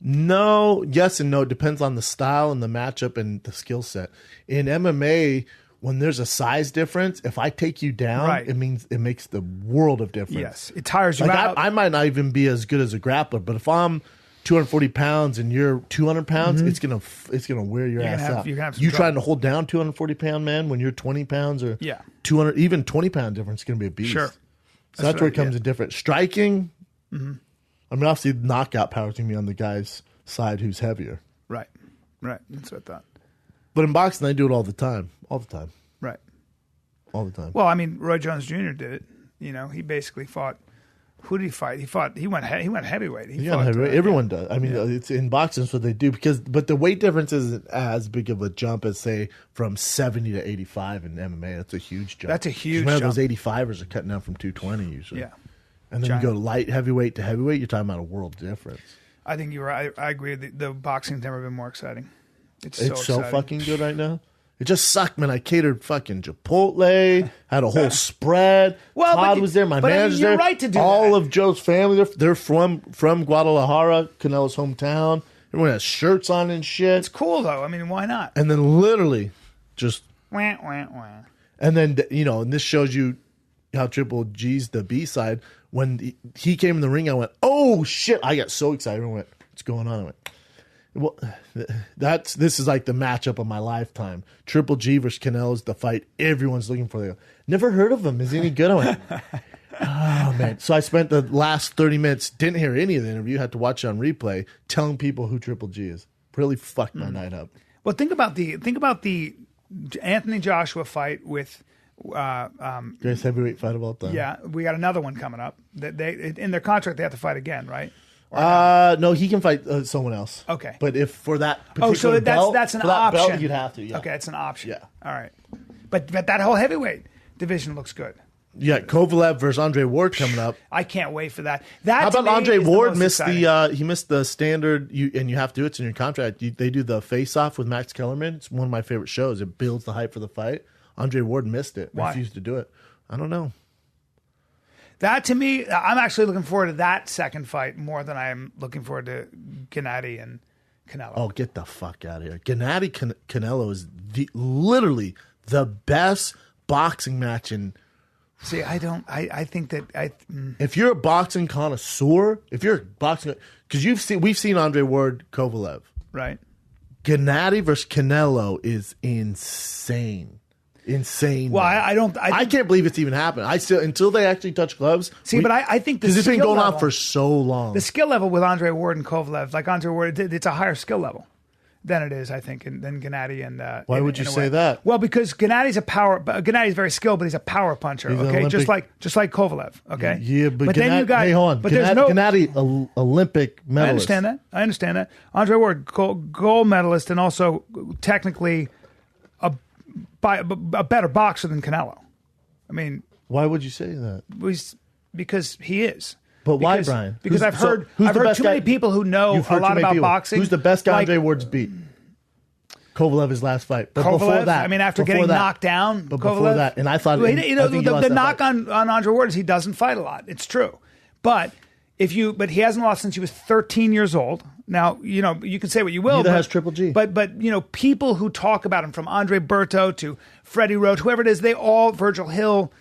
No, yes and no. It depends on the style and the matchup and the skill set. In MMA, when there's a size difference, if I take you down, Right. it means it makes the world of difference. Yes. It tires you out. I might not even be as good as a grappler, but if I'm 240 pounds and you're 200 pounds, it's gonna wear your ass out. you're gonna have some you trouble. trying to hold down 240 pound man when you're 20 pounds or 200, even 20 pound difference is gonna be a beast. Sure. So that's where it comes in different. Striking. I mean, obviously, knockout power is going to be on the guy's side who's heavier. Right. That's what I thought. But in boxing, they do it all the time. All the time. Right. All the time. Well, I mean, Roy Jones Jr. did it. He basically fought. Who did he fight? He went heavyweight. He fought, heavyweight. Everyone does. I mean, it's in boxing, that's what they do. But the weight difference isn't as big of a jump as, say, from 70 to 85 in MMA. That's a huge jump. That's a huge jump. jump. Those 85ers are cutting down from 220 usually. Yeah. And then you go light heavyweight to heavyweight, you're talking about a world difference. I think you're right. I agree. The boxing's never been more exciting. It's so exciting. fucking good right now. It just sucked, man. I catered fucking Chipotle, had a whole spread. Well, Todd was there, my manager's you're there. right to do all that. of Joe's family, they're from Guadalajara, Canelo's hometown. Everyone has shirts on and shit. It's cool, though. I mean, why not? And then literally just... Wah, wah, wah. And then, and this shows you how Triple G's the B-side. When he came in the ring, I went, oh, shit. I got so excited. I went, what's going on? I went, well, this is like the matchup of my lifetime. Triple G versus Canelo's the fight everyone's looking for. They go, never heard of him. Is he any good? I went, oh, man. So I spent the last 30 minutes, didn't hear any of the interview, had to watch it on replay, telling people who Triple G is. Really fucked my night up. Well, think about the Anthony Joshua fight with Greatest heavyweight fight of all time. yeah, we got another one coming up. They in their contract they have to fight again, right? No, he can fight someone else. Okay, but if for that particular so belt, that's an for that option. belt, you'd have to. Yeah. Okay, it's an option. Yeah. All right, but that whole heavyweight division looks good. Yeah, Kovalev versus Andre Ward coming up. I can't wait for that. That How to about me Andre is the Ward most missed exciting. he missed the standard and you have to do it. It's in your contract. They do the face off with Max Kellerman. It's one of my favorite shows. It builds the hype for the fight. Andre Ward missed it. Why? Refused to do it. I don't know. That to me, I'm actually looking forward to that second fight more than I am looking forward to Gennady and Canelo. Oh, get the fuck out of here. Gennady Canelo is literally the best boxing match in. See, I think that If you're a boxing connoisseur, because we've seen Andre Ward Kovalev. right. Gennady versus Canelo is insane. Insane. Well, I can't believe it's even happened. Until they actually touch gloves. See, but I think because it's been skill going level, on for so long. The skill level with Andre Ward and Kovalev, like Andre Ward, it's a higher skill level than it is, I think, than Gennady and. Why would you say that? Well, because Gennady's very skilled, but he's a power puncher. He's an okay, Olympic- just like Kovalev. Okay. Yeah, but then you got. Hey, hold on. But there's no. Gennady, Olympic medalist. I understand that. Andre Ward, gold medalist, and also technically a better boxer than Canelo. I mean, Why would you say that? because he is. But why, Brian? Because I've heard too many people who know a lot about boxing. Who's the best guy Andre Ward's beat? Kovalev, his last fight. But Kovalev, before that, I mean, after getting knocked down, but Kovalev, before that, and I thought, well, I think he lost the that knock fight. on Andre Ward is he doesn't fight a lot. It's true, but he hasn't lost since he was 13 years old. Now, you can say what you will. Neither has Triple G. But people who talk about him, from Andre Berto to Freddie Roach, whoever it is, they all, Virgil Hill,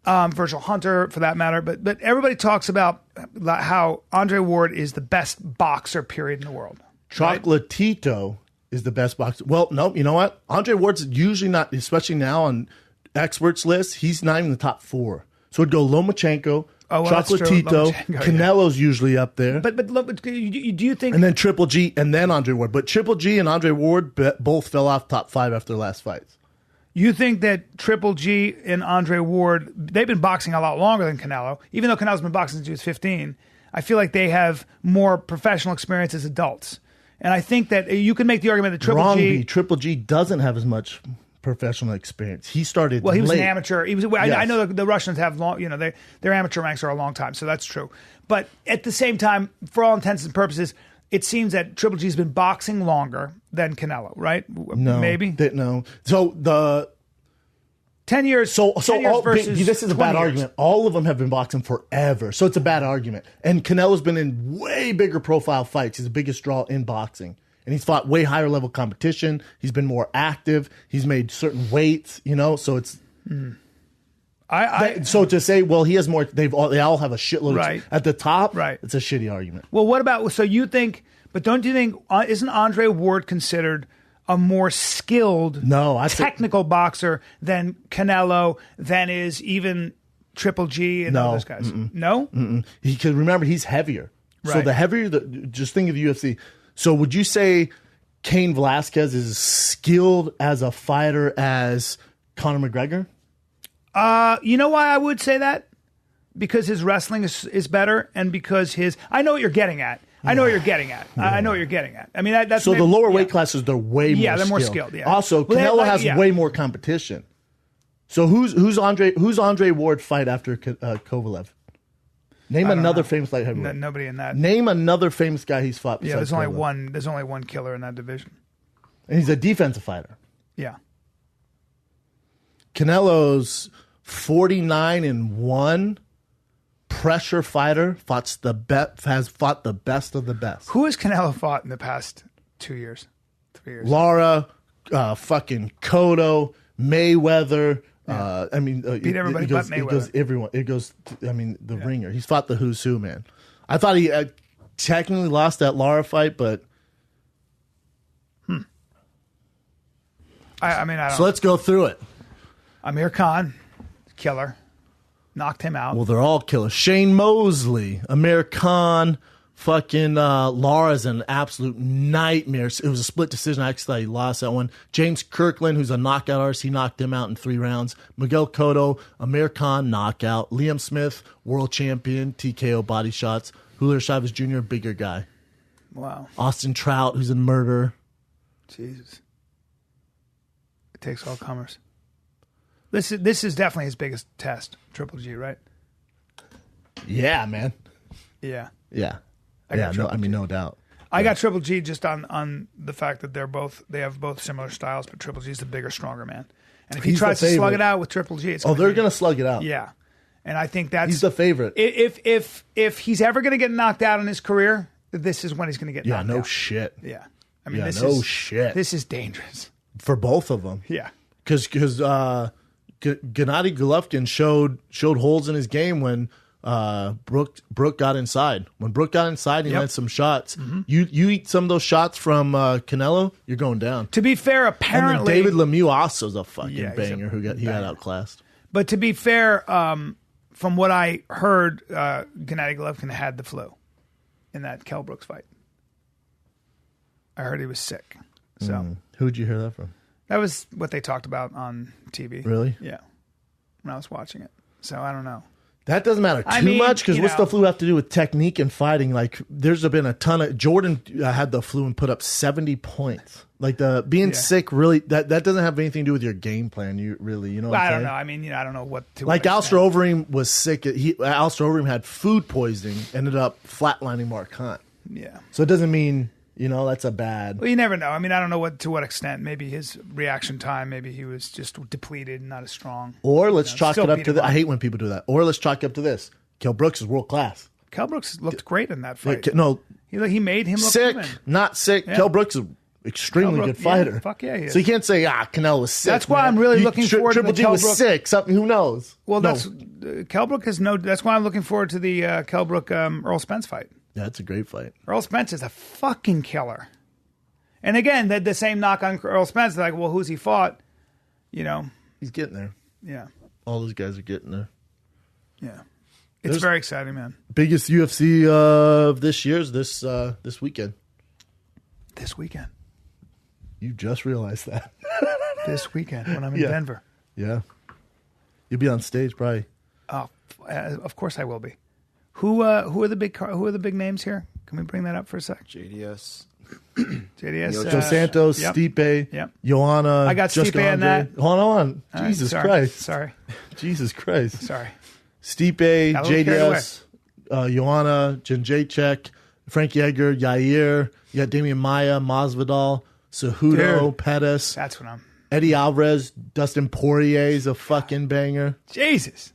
Virgil Hunter for that matter, but everybody talks about how Andre Ward is the best boxer, period, in the world. Chocolatito is the best boxer. Well, no, you know what? Andre Ward's usually not, especially now on experts lists, he's not even in the top 4. So it'd go Lomachenko, Chocolatito, Canelo's usually up there. But do you think? And then Triple G, and then Andre Ward. But Triple G and Andre Ward both fell off top 5 after their last fights. You think that Triple G and Andre Ward, they've been boxing a lot longer than Canelo, even though Canelo's been boxing since he was 15. I feel like they have more professional experience as adults. And I think that you can make the argument that Triple G doesn't have as much professional experience. He started Well, he was late. an amateur. He was. Yes. I know the Russians have long. Their amateur ranks are a long time, so that's true. But at the same time, for all intents and purposes, it seems that Triple G's been boxing longer than Canelo, right? No, maybe no. So the 10 years. 10 years versus this is a 20 bad years. argument. All of them have been boxing forever, so it's a bad argument. And Canelo's been in way bigger profile fights. He's the biggest draw in boxing. And he's fought way higher level competition. He's been more active. He's made certain weights, so it's. So to say, well, he has more. They all have a shitload. Right. At the top, right. It's a shitty argument. Well, what about? So you think? But don't you think? Isn't Andre Ward considered a more skilled, technical boxer than Canelo? Than is even Triple G and all those guys? No. Because remember, he's heavier. Right. So the heavier, just think of the UFC. So would you say Cain Velasquez is as skilled as a fighter as Conor McGregor? You know why I would say that? Because his wrestling is better, and because I know what you're getting at. I know what you're getting at. I know what you're getting at. I mean, that's so the lower weight classes, they're way more. They're more skilled. Yeah. Also, Canelo has way more competition. So who's Andre Ward fight after Kovalev? Name another famous light heavyweight. Nobody in that. Name another famous guy he's fought. Yeah, there's only one. There's only one killer in that division, and he's a defensive fighter. Yeah. Canelo's 49-1 pressure fighter. Has fought the best of the best. Who has Canelo fought in the past 2 years, 3 years? Lara, fucking Cotto, Mayweather. Beat everybody but Mayweather. It goes everyone. It goes. The ringer. He's fought the who's who, man. I thought he technically lost that Lara fight, but I don't. So let's go through it. Amir Khan, killer, knocked him out. Well, they're all killers. Shane Mosley, Amir Khan, fucking Lara's an absolute nightmare. It was a split decision. I actually thought he lost that one. James Kirkland, who's a knockout artist, he knocked him out in 3 rounds. Miguel Cotto, Amir Khan, knockout. Liam Smith, world champion, TKO body shots. Julio Chavez Jr., bigger guy. Wow. Austin Trout, who's in murder. Jesus. It takes all comers. This is definitely his biggest test, Triple G, right? Yeah, man. Yeah. Yeah. No doubt. I got Triple G just on the fact that they have both similar styles, but Triple G's the bigger, stronger man. And if he tries to slug it out with Triple G, they're going to slug it out. Yeah. And I think that's he's the favorite. If he's ever going to get knocked out in his career, this is when he's going to get knocked out. Yeah, no shit. Yeah. I mean, shit. This is dangerous. For both of them. Yeah. Because Gennady Golovkin showed holes in his game when Brook got inside. When Brook got inside, he landed some shots. Mm-hmm. You eat some of those shots from Canelo, you're going down. To be fair, apparently... And David Lemieux also is a fucking banger who got outclassed. But to be fair, from what I heard, Gennady Golovkin had the flu in that Kell Brooks fight. I heard he was sick. So who'd you hear that from? That was what they talked about on TV. Really? Yeah. When I was watching it. So I don't know. That doesn't matter too much because what's the flu have to do with technique and fighting? Like, there's been a ton of... Jordan had the flu and put up 70 points. Like, being sick really... That doesn't have anything to do with your game plan. You know what I'm saying? I don't know. I mean, I don't know what to... Like, Alistair Overeem was sick. Alistair Overeem had food poisoning, ended up flatlining Mark Hunt. Yeah. So it doesn't mean... that's a bad... Well, you never know. I mean, I don't know to what extent. Maybe his reaction time, maybe he was just depleted and not as strong. Or let's chalk it up to this. I hate when people do that. Or let's chalk it up to this. Kell Brooks is world class. Kell Brooks looked great in that fight. No. He made him look sick, good. Not sick. Yeah. Kell Brooks is an extremely good fighter. Yeah, fuck yeah, he is. So you can't say, Canelo was sick. That's why I'm really looking forward to the Triple G was sick. Something, who knows? Well, Kell Brook is that's why I'm looking forward to the Kell Brook Earl Spence fight. Yeah, it's a great fight. Earl Spence is a fucking killer. And again, the same knock on Earl Spence, like, well, who's he fought? He's getting there. Yeah. All those guys are getting there. Yeah. It's very exciting, man. Biggest UFC of this year's this weekend. This weekend. You just realized that. This weekend when I'm in Denver. Yeah. You'll be on stage probably. Oh, of course I will be. Who are the big names here? Can we bring that up for a sec? JDS. Joe Santos, Stipe, Joanna. I got Stipe in that. Hold on. Jesus Christ. Sorry. Jesus Christ. Sorry. Stipe, JDS, Joanna, Jędrzejczyk, Frankie Edgar, Yair. You got Damian Maia, Masvidal, Cejudo, Pettis. That's what I'm... Eddie Alvarez, Dustin Poirier is a fucking banger. Jesus.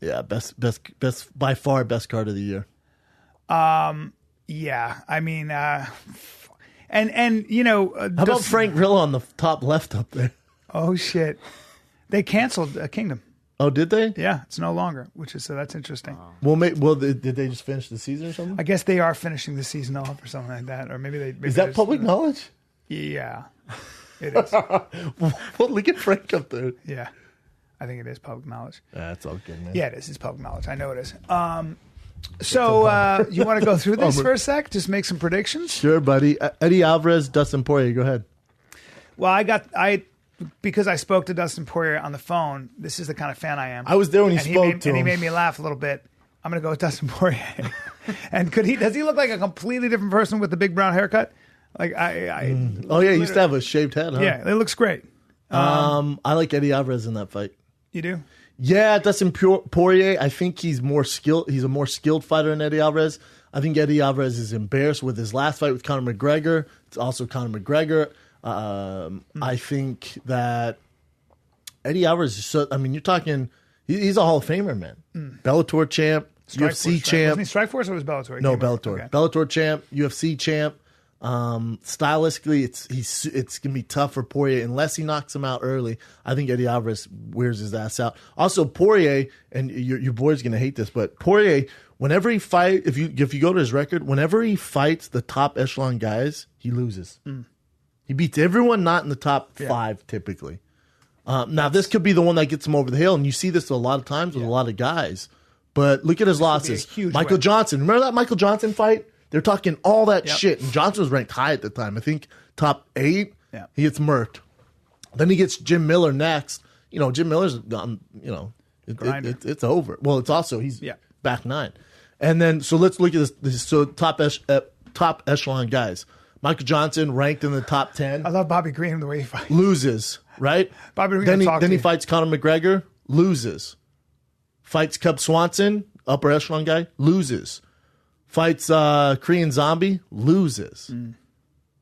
Yeah, best by far best card of the year. Yeah, I mean, and how about Frank Grillo on the top left up there? Oh shit, they canceled Kingdom. Oh, did they? Yeah, it's no longer, which is that's interesting. Well, did they just finish the season or something? I guess they are finishing the season off or something like that, or maybe they. Is that public knowledge? Yeah, it is. Well, look at Frank up there. Yeah, I think it is public knowledge. That's all good, man. Yeah, it is. It's public knowledge. I know it is. So you want to go through this for a sec? Just make some predictions? Sure, buddy. Eddie Alvarez, Dustin Poirier. Go ahead. Well, because I spoke to Dustin Poirier on the phone, this is the kind of fan I am. I was there when he spoke to him. And he made me laugh a little bit. I'm going to go with Dustin Poirier. And does he look like a completely different person with the big brown haircut? Like Oh, yeah, he used to have a shaved head, huh? Yeah, it looks great. I like Eddie Alvarez in that fight. You do? Yeah, Dustin Poirier, I think he's more skilled. He's a more skilled fighter than Eddie Alvarez. I think Eddie Alvarez is embarrassed with his last fight with Conor McGregor. It's also Conor McGregor. I think that Eddie Alvarez is so. I mean, you're talking. He's a Hall of Famer, man. Bellator champ, UFC champ. Wasn't he Strikeforce or was Bellator? No, Bellator. Okay. Bellator champ, UFC champ. Stylistically, it's gonna be tough for Poirier unless he knocks him out early. I think Eddie Alvarez wears his ass out. Also, Poirier, and your boy's gonna hate this, but Poirier, whenever he fight, if you go to his record, whenever he fights the top echelon guys, he loses. He beats everyone not in the top 5 typically. Now this could be the one that gets him over the hill, and you see this a lot of times with a lot of guys. But look at his losses. Michael Johnson, remember that Michael Johnson fight? They're talking all that shit, and Johnson was ranked high at the time. I think top 8. Yeah. He gets murked. Then he gets Jim Miller next. You know, Jim Miller's gone. You know, it's over. Well, it's also he's back 9. And then so let's look at this. So top echelon guys. Michael Johnson ranked in the top 10. I love Bobby Green the way he fights. Loses, right? Bobby Green. Then he fights Conor McGregor. Loses. Fights Cub Swanson, upper echelon guy. Loses. Fights Korean Zombie, loses.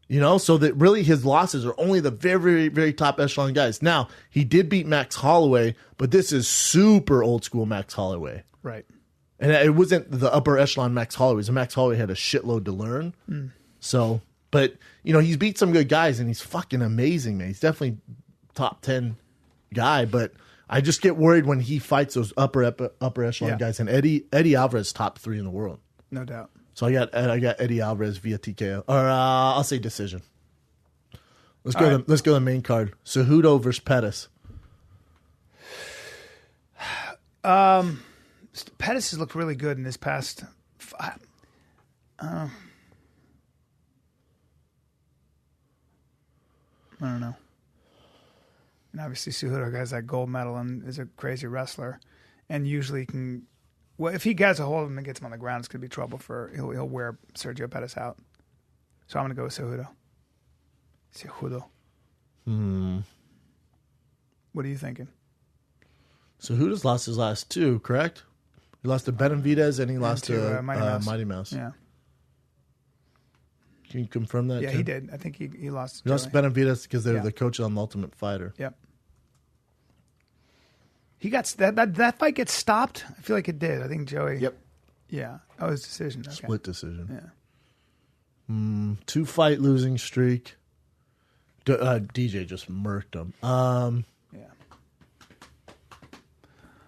You know, so that really his losses are only the very, very, very top echelon guys. Now, he did beat Max Holloway, but this is super old school Max Holloway. Right. And it wasn't the upper echelon Max Holloway. So Max Holloway had a shitload to learn. So, but, you know, he's beat some good guys, and he's fucking amazing, man. He's definitely top 10 guy, but I just get worried when he fights those upper echelon guys. And Eddie Alvarez top 3 in the world. No doubt. So I got Eddie Alvarez via TKO, or I'll say decision. Let's go to the main card. Cejudo versus Pettis. Pettis has looked really good in his past. I don't know. And obviously Cejudo has that gold medal and is a crazy wrestler, and usually can. Well, if he gets a hold of him and gets him on the ground, it's going to be trouble he'll wear Sergio Pettis out. So I'm going to go with Cejudo. What are you thinking? Cejudo's lost his last 2, correct? He lost to Benavidez and he lost to Mighty Mouse. Yeah. Can you confirm that? Yeah, too? He did. I think he lost. He lost to Benavidez because they're the coach on the Ultimate Fighter. Yep. He got that fight gets stopped. I feel like it did. I think Joey. Yep. Yeah. Oh, his decision. Okay. Split decision. Yeah. 2-fight losing streak. DJ just murked him. Yeah.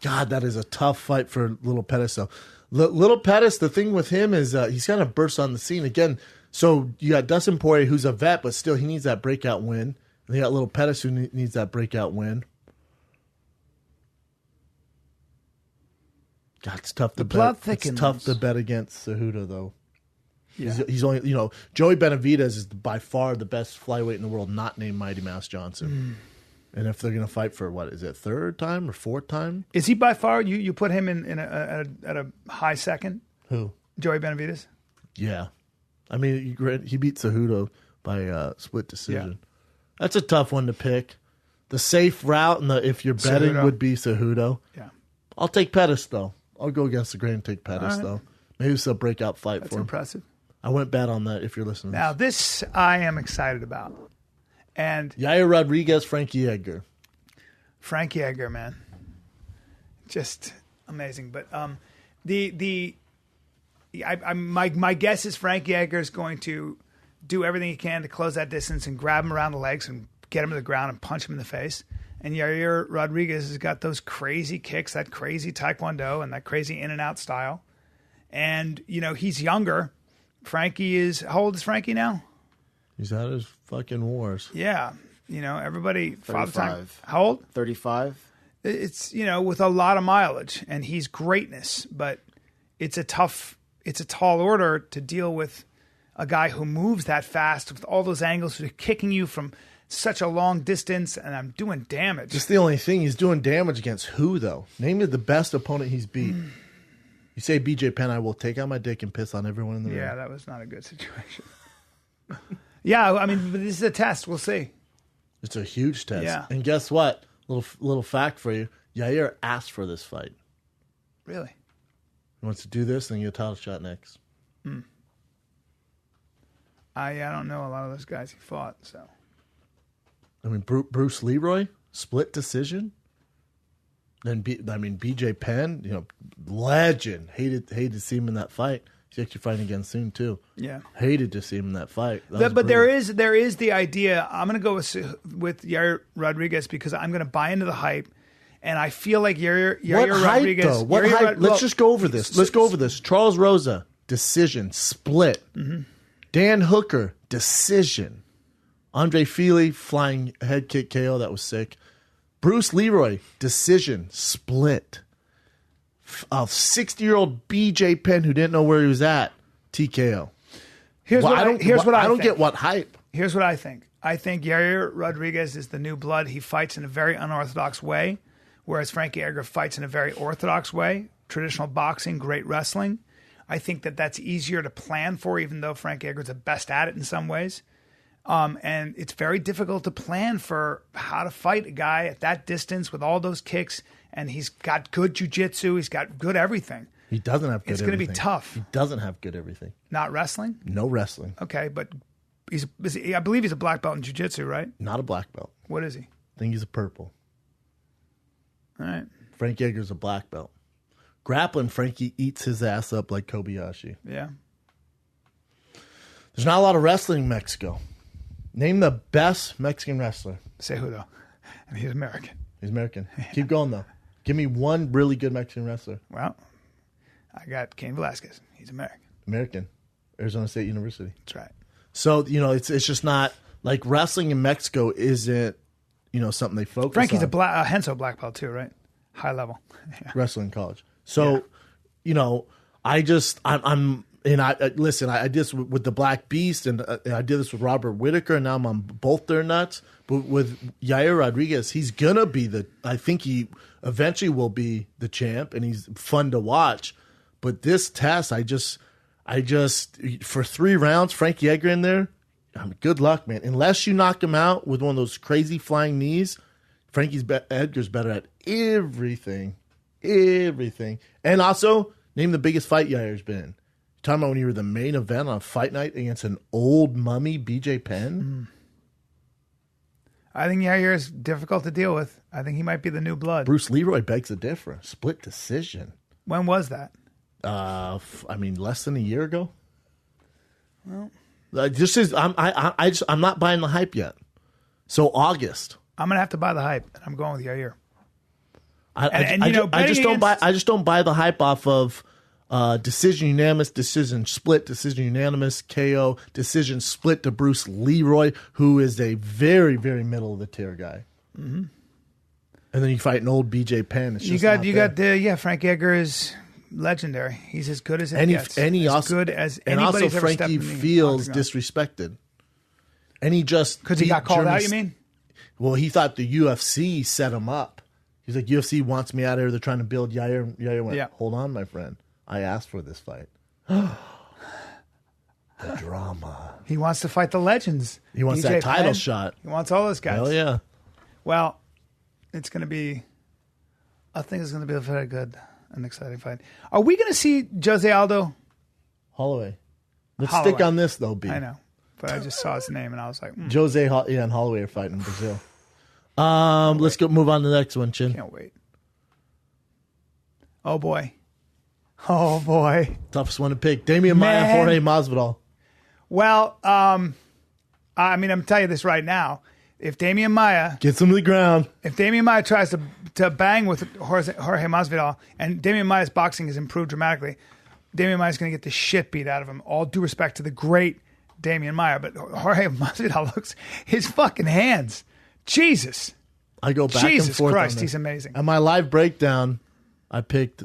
God, that is a tough fight for Little Pettis, though. Little Pettis, the thing with him is he's kind of burst on the scene again. So you got Dustin Poirier, who's a vet, but still he needs that breakout win. And you got Little Pettis, who needs that breakout win. God, it's tough to bet. It's tough to bet against Cejudo, though. Yeah. He's only, you know, Joey Benavidez is by far the best flyweight in the world, not named Mighty Mouse Johnson. And if they're going to fight for what is it, 3rd time or 4th time? Is he by far? You put him at a high second? Who? Joey Benavidez. Yeah, I mean he beat Cejudo by split decision. Yeah. That's a tough one to pick. The safe route and if you're betting would be Cejudo. Yeah, I'll take Pettis though. I'll go against the grain and take Pettis though. Maybe it's a breakout fight for him. That's impressive. I went bad on that if you're listening. Now, this I am excited about. And Yair Rodriguez, Frankie Edgar. Frankie Edgar, man. Just amazing. But my guess is Frankie Edgar is going to do everything he can to close that distance and grab him around the legs and get him to the ground and punch him in the face. And Yair Rodriguez has got those crazy kicks, that crazy taekwondo, and that crazy in and out style. And, you know, he's younger. Frankie is, how old is Frankie now? He's out of his fucking wars. Yeah. You know, everybody, 35. How old? 35. It's, you know, with a lot of mileage, and he's greatness, but it's a tall order to deal with a guy who moves that fast with all those angles, who's kicking you from such a long distance, and I'm doing damage. That's the only thing. He's doing damage against who, though? Name me the best opponent he's beat. You say BJ Penn, I will take out my dick and piss on everyone in the room. Yeah, that was not a good situation. Yeah, I mean, this is a test. We'll see. It's a huge test. Yeah. And guess what? Little fact for you. Yair asked for this fight. Really? He wants to do this, then get a title shot next. I don't know a lot of those guys he fought, so. I mean, Bruce Leroy, split decision. Then BJ Penn, legend. Hated to see him in that fight. He's actually fighting again soon too. Yeah, hated to see him in that fight. But there is the idea. I'm going to go with Yair Rodriguez because I'm going to buy into the hype, and I feel like Yair Rodriguez. Though? What hype? Let's just go over this. Let's go over this. Charles Rosa decision split. Mm-hmm. Dan Hooker decision. Andre Fili flying head kick KO that was sick. Bruce Leroy decision split. A 60-year-old BJ Penn who didn't know where he was at, TKO. I don't get what hype. Here's what I think. I think Yair Rodriguez is the new blood. He fights in a very unorthodox way, whereas Frankie Edgar fights in a very orthodox way. Traditional boxing, great wrestling. I think that's easier to plan for, even though Frankie Edgar's the best at it in some ways. And it's very difficult to plan for how to fight a guy at that distance with all those kicks. And he's got good jiu-jitsu. He's got good everything. He doesn't have good everything. It's going to be tough. He doesn't have good everything. Not wrestling? No wrestling. Okay, but I believe he's a black belt in jiu-jitsu, right? Not a black belt. What is he? I think he's a purple. All right. Frank Edgar's a black belt. Grappling, Frankie eats his ass up like Kobayashi. Yeah. There's not a lot of wrestling in Mexico. Name the best Mexican wrestler. Cejudo. And he's American. He's American. Keep going, though. Give me one really good Mexican wrestler. Well, I got Cain Velasquez. He's American. American. Arizona State University. That's right. So, it's just not like wrestling in Mexico isn't, something they focus Frankie's on. Frankie's a Henso black belt too, right? High level. Yeah. Wrestling college. So, listen, I did this with the Black Beast, and I did this with Robert Whitaker, and now I'm on both their nuts. But with Yair Rodriguez, he's going to be I think he eventually will be the champ, and he's fun to watch. But this test, I just for 3 rounds, Frankie Edgar in there, good luck, man. Unless you knock him out with one of those crazy flying knees, Edgar's better at everything. Everything. And also, name the biggest fight Yair's been in. Talking about when you were the main event on a fight night against an old mummy BJ Penn? I think Yair is difficult to deal with. I think he might be the new blood. Bruce Leroy begs to differ. Split decision. When was that? Less than a year ago. Well, I'm not buying the hype yet. So August. I'm gonna have to buy the hype, and I'm going with Yair. I just don't buy the hype off of decision unanimous, decision split, decision unanimous, KO, decision split to Bruce Leroy, who is a very, very middle of the tier guy. Mm-hmm. And then you fight an old BJ Penn. Frank Edgar is legendary. He's as good as it gets. Good as anybody's ever stepped in. And also Frankie feels disrespected. And he just because he got called out. You mean? Well, he thought the UFC set him up. He's like, UFC wants me out of here. They're trying to build Yair. Yair went, hold on, my friend. I asked for this fight. The drama. He wants to fight the legends. He wants that title shot. He wants all those guys. Hell yeah. Well, I think it's going to be a very good and exciting fight. Are we going to see Jose Aldo? Holloway. Let's stick on this, though, B. I know. But I just saw his name, and I was like, Jose and Holloway are fighting in Brazil. Let's move on to the next one, Chin. Can't wait. Oh, boy. Oh, boy. Toughest one to pick. Damian Maia, Jorge Masvidal. Well, I'm telling you this right now. If Damian Maia gets him to the ground, if Damian Maia tries to bang with Jorge Masvidal, and Damian Maia's boxing has improved dramatically, Damian Maia's going to get the shit beat out of him. All due respect to the great Damian Maia, but Jorge Masvidal his fucking hands. Jesus. I go back Jesus and forth. Christ, he's amazing. At my live breakdown, I picked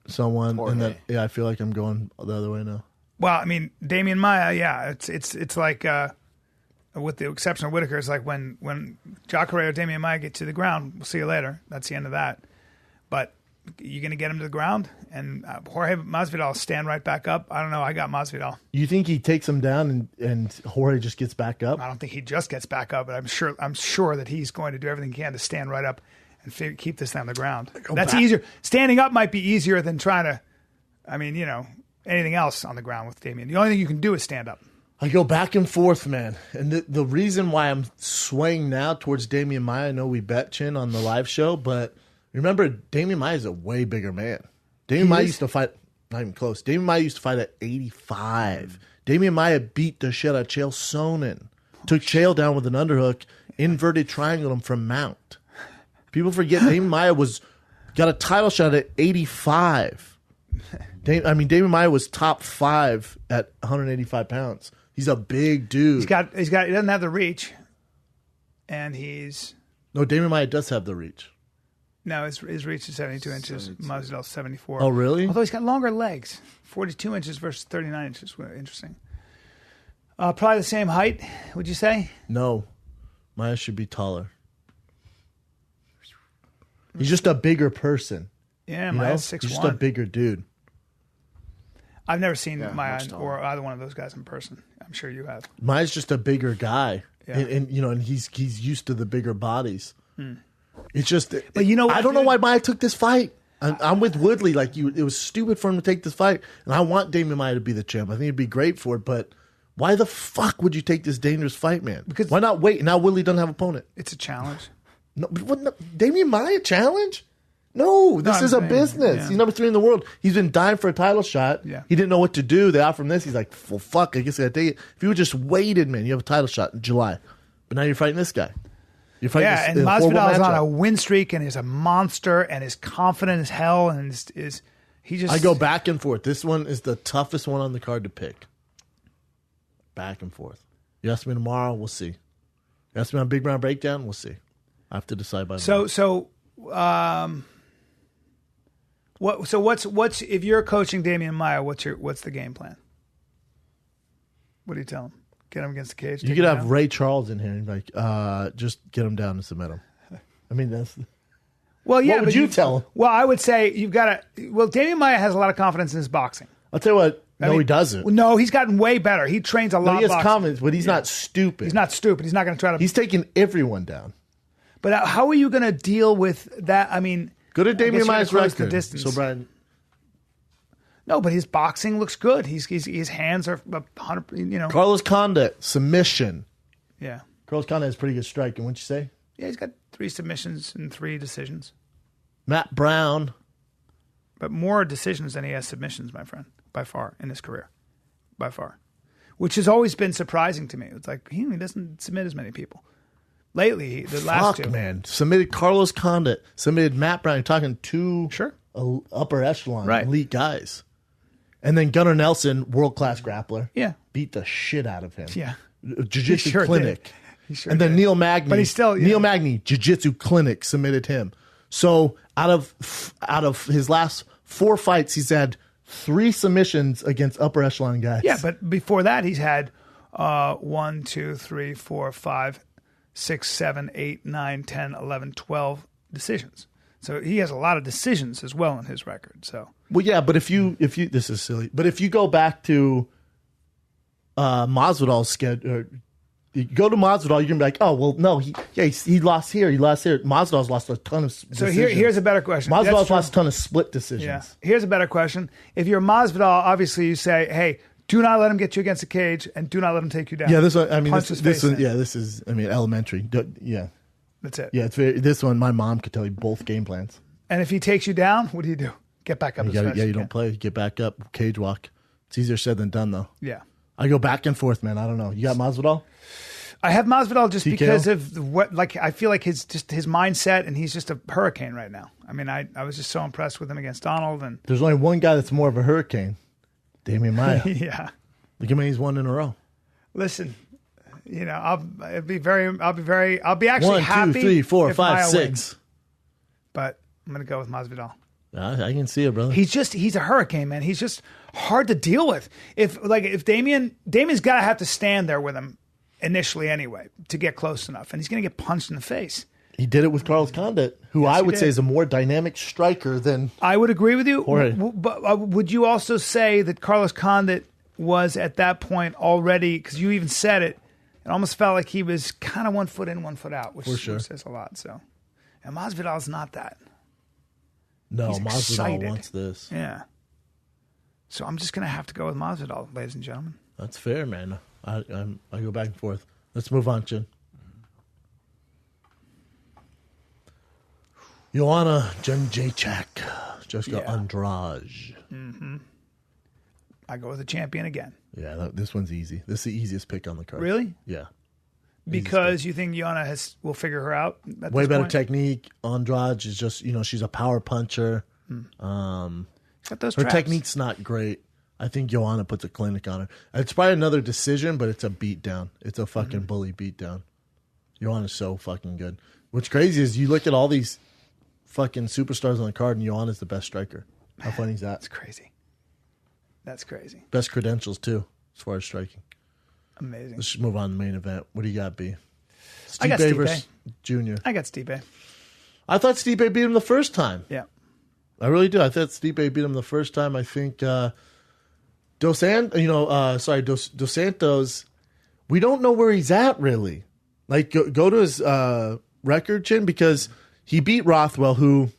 someone, and then I feel like I'm going the other way now. Well, Damian Maia, it's like with the exception of Whitaker, it's like when Jacare or Damian Maia get to the ground, we'll see you later. That's the end of that. But you're going to get him to the ground, and Jorge Masvidal will stand right back up. I don't know. I got Masvidal. You think he takes him down and Jorge just gets back up? I don't think he just gets back up, but I'm sure that he's going to do everything he can to stand right up and keep this thing on the ground. That's easier. Standing up might be easier than trying to, anything else on the ground with Damian. The only thing you can do is stand up. I go back and forth, man. And the reason why I'm swaying now towards Damian Maia, I know we bet Chin on the live show, but Remember, Damian Maia is a way bigger man. Damian Maia used to fight, not even close. Damian Maia used to fight at 85. Damian Maia beat the shit out of Chael Sonnen. Took Chael down with an underhook, inverted triangle him from mount. People forget Damian Maia got a title shot at 85. Damian Maia was top 5 at 185 pounds. He's a big dude. He doesn't have the reach, and No, Damian Maia does have the reach. No, his reach is 72 inches. Masvidal's 74. Oh, really? Although he's got longer legs, 42 inches versus 39 inches. Interesting. Probably the same height, would you say? No, Maia should be taller. He's just a bigger person. Yeah, Maia's 6'1". He's just a bigger dude. I've never seen Maia or either one of those guys in person. I'm sure you have. Maia's just a bigger guy, yeah. and he's used to the bigger bodies. It's just, but you know what, I don't know why Maia took this fight. I'm with Woodley. Like it was stupid for him to take this fight, and I want Damian Maia to be the champ. I think he'd be great for it, but why the fuck would you take this dangerous fight, man? Because why not wait? Now Woodley doesn't have an opponent. It's a challenge. No, Damian Maia challenge? No, this is a business. Yeah. He's number 3 in the world. He's been dying for a title shot. Yeah. He didn't know what to do. They offered him this. He's like, well, fuck, I guess I got to take it. If you would just waited, man, you have a title shot in July. But now you're fighting this guy. You're fighting and Masvidal is on a win streak, and he's a monster, and is confident as hell, and he just... I go back and forth. This one is the toughest one on the card to pick. Back and forth. You ask me tomorrow, we'll see. You ask me on Big Brown Breakdown, we'll see. I have to decide by tomorrow. What's if you're coaching Damian Maia, what's the game plan? What do you tell him? Get him against the cage? You could have Ray Charles in here and be like, just get him down and submit him. I mean, that's... Well, yeah. What would you tell him? Well, I would say you've got to... Well, Damian Maia has a lot of confidence in his boxing. I'll tell you what. He doesn't. No, he's gotten way better. He trains a lot. He has confidence, but he's not stupid. He's not stupid. He's not going to try to... He's taking everyone down. But how are you going to deal with that? I mean... Go to Damian Maia's record. Distance. So, Bryan... No, but his boxing looks good. His hands are 100. Carlos Condit submission. Yeah, Carlos Condit has pretty good striking. Wouldn't you say? Yeah, he's got 3 submissions and 3 decisions. Matt Brown, but more decisions than he has submissions, my friend, by far in his career, by far, which has always been surprising to me. It's like he doesn't submit as many people. Lately, the last 2, man, submitted Carlos Condit, submitted Matt Brown. You're talking 2 upper echelon elite guys. And then Gunnar Nelson, world-class grappler. Yeah. Beat the shit out of him. Yeah. Jiu-Jitsu clinic. And then Neil Magny. But he's still... Neil Magny, Jiu-Jitsu clinic, submitted him. So out of his last 4 fights, he's had 3 submissions against upper echelon guys. Yeah, but before that, he's had 1, 2, 3, 4, 5, 6, 7, 8, 9, 10, 11, 12 decisions. So he has a lot of decisions as well in his record. So... Well, yeah, but if you this is silly, but if you go back to Masvidal's schedule, you go to Masvidal, you're gonna be like, oh well, no, he lost here, Masvidal's lost a ton of decisions. So here's a better question. Masvidal's lost a ton of split decisions. Yeah. Here's a better question. If you're Masvidal, obviously you say, hey, do not let him get you against the cage, and do not let him take you down. Yeah, this one. I mean, this is elementary. Yeah, that's it. Yeah, this one. My mom could tell you both game plans. And if he takes you down, what do you do? Get back up. You don't play. Get back up. Cage walk. It's easier said than done, though. Yeah. I go back and forth, man. I don't know. You got Masvidal? I have Masvidal just TKO? because of what. Like I feel like his mindset, and he's just a hurricane right now. I mean, I was just so impressed with him against Donald, and there's only one guy that's more of a hurricane, Damian Maia. Yeah. Look how many he's won in a row. Listen, I'll be actually 1, happy. 2, 3, 4, if 5, Maia 6. wins. But I'm gonna go with Masvidal. I can see it, brother. He's a hurricane, man. He's just hard to deal with. If Damian's got to have to stand there with him initially anyway to get close enough, and he's going to get punched in the face. He did it with Carlos Condit, who I would say is a more dynamic striker than. I would agree with you. Jorge. But would you also say that Carlos Condit was at that point already? Because you even said it. It almost felt like he was kind of 1 foot in, 1 foot out, which says a lot. So, and Masvidal's not that. No, Masvidal wants this. Yeah. So I'm just going to have to go with Masvidal, ladies and gentlemen. That's fair, man. I go back and forth. Let's move on, Chin. Joanna Jędrzejczyk, Jessica Andrade. Mm-hmm. I go with the champion again. Yeah, this one's easy. This is the easiest pick on the card. Really? Yeah. Because you think Joanna will figure her out? Way better technique. Andrade is just, she's a power puncher. Got those her traps. technique's not great. I think Joanna puts a clinic on her. It's probably another decision, but it's a beatdown. It's a fucking bully beatdown. Joanna's so fucking good. What's crazy is you look at all these fucking superstars on the card, and Joanna's the best striker. How funny is that? That's crazy. That's crazy. Best credentials, too, as far as striking. Amazing. Let's just move on to the main event. What do you got, B? I got Stipe versus Junior. I got Stipe. I thought Stipe beat him the first time. Yeah. I really do. I thought Stipe beat him the first time. I think Dos Santos, we don't know where he's at, really. Like, go to his record, Chin, because he beat Rothwell, who,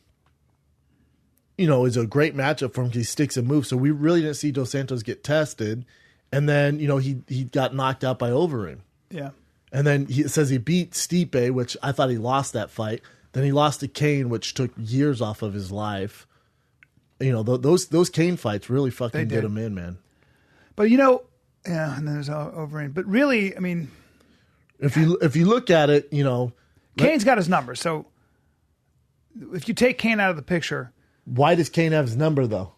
is a great matchup for him because he sticks and moves. So we really didn't see Dos Santos get tested. And then, he got knocked out by Overeem. Yeah. And then he says he beat Stipe, which I thought he lost that fight. Then he lost to Kane, which took years off of his life. Those Kane fights really fucking did him in, man. But, and then there's Overeem. But really, I mean... If you look at it, Kane's got his number. So if you take Kane out of the picture... Why does Kane have his number, though?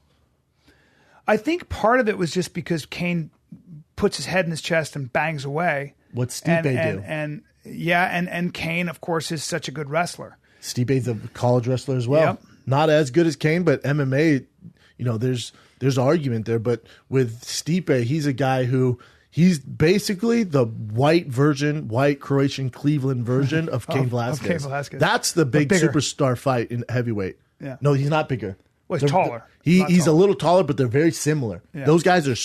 I think part of it was just because Kane puts his head in his chest and bangs away. What's Stipe do? And Kane, of course, is such a good wrestler. Stipe's a college wrestler as well. Yep. Not as good as Kane, but MMA, there's argument there. But with Stipe, he's a guy who he's basically the white Croatian Cleveland version of Cain Velasquez. Cain Velasquez. That's the big superstar fight in heavyweight. Yeah. No, he's not bigger. Well, he's taller. He's a little taller, but they're very similar. Yeah. Those guys are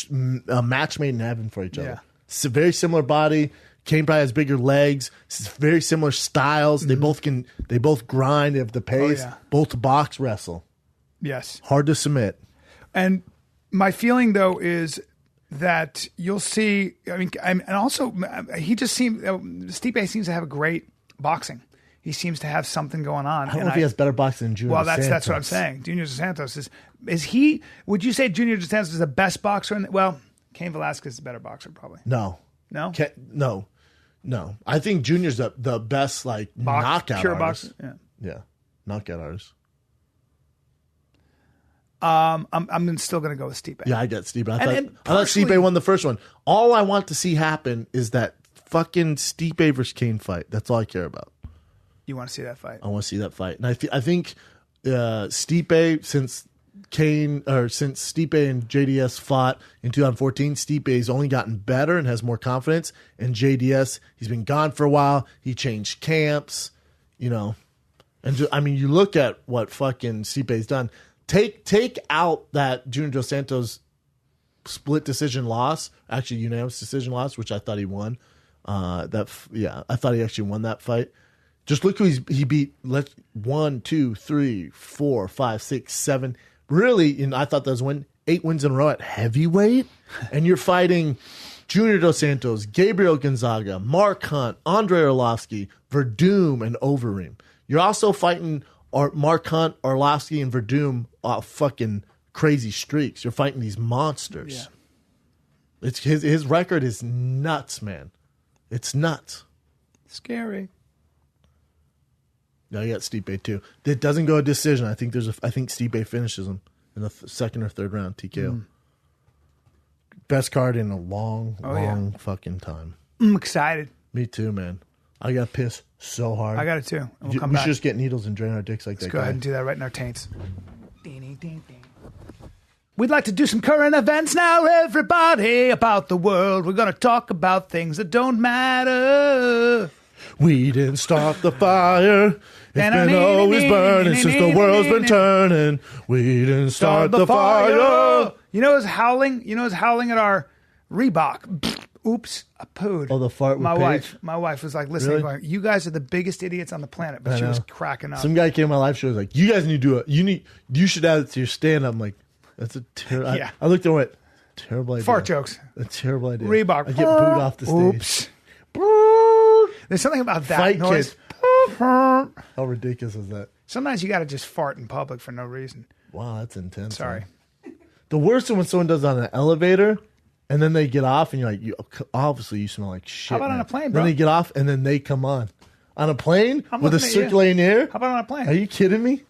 a match made in heaven for each other. Yeah. It's a very similar body. Kane probably has bigger legs. It's very similar styles. Mm-hmm. They both grind. They have the pace. Oh, yeah. Both box wrestle. Yes. Hard to submit. And my feeling though is that you'll see. I mean, and also he just Stipe seems to have a great boxing. He seems to have something going on. I don't know if he has better boxing than Junior. Well, that's what I'm saying. Junior Dos Santos is he? Would you say Junior Dos Santos is the best boxer? Cain Velasquez is a better boxer, probably. No. I think Junior's the best knockout pure artist. boxer. Yeah, knockout artist. I'm still going to go with Stipe. Yeah, I get Stipe. I thought Stipe won the first one. All I want to see happen is that fucking Stipe versus Kane fight. That's all I care about. You want to see that fight? I want to see that fight, and I think Stipe, since Stipe and JDS fought in 2014, Stipe's only gotten better and has more confidence. And JDS, he's been gone for a while. He changed camps, and you look at what fucking Stipe's done. Take out that Junior Dos Santos split decision loss, actually unanimous decision loss, which I thought he won. I thought he actually won that fight. Just look who he beat. 1, 2, 3, 4, 5, 6, 7. Really, I thought that was 8 wins in a row at heavyweight. And you're fighting Junior Dos Santos, Gabriel Gonzaga, Mark Hunt, Andrei Arlovsky, Verdum, and Overeem. You're also fighting Mark Hunt, Arlovsky, and Verdum off fucking crazy streaks. You're fighting these monsters. Yeah. It's his record is nuts, man. It's nuts. Scary. No, you got Stipe too. It doesn't go a decision. I think Stipe finishes him in the second or third round. TKO. Best card in a long fucking time. I'm excited. Me too, man. I got pissed so hard. I got it too. We should just get needles and drain our dicks like that. Let's go ahead and do that right in our taints. We'd like to do some current events now, everybody, about the world. We're going to talk about things that don't matter. We didn't start the fire. It's been always burning since the world's been turning. We didn't start the fire. You know, it's howling. At our Reebok. Oops, I pooed. Oh, the fart with My wife was like listening, really? going, "You guys are the biggest idiots on the planet." But she was cracking up. Some guy came to my live show. Was like, "You guys need to do it. You should add it to your stand." I'm like, "That's a terrible." Yeah. I looked and went, "Terrible idea." Fart jokes. A terrible idea. Reebok. I get booed off the stage. Oops. There's something about that Fight noise. How ridiculous is that? Sometimes you got to just fart in public for no reason. Wow, that's intense. Sorry. Man. The worst is when someone does it on an elevator, and then they get off, and you're like, obviously you smell like shit. How about man. on a plane, bro? Then they get off, and then they come on a plane with a circulating air. How about on a plane? Are you kidding me?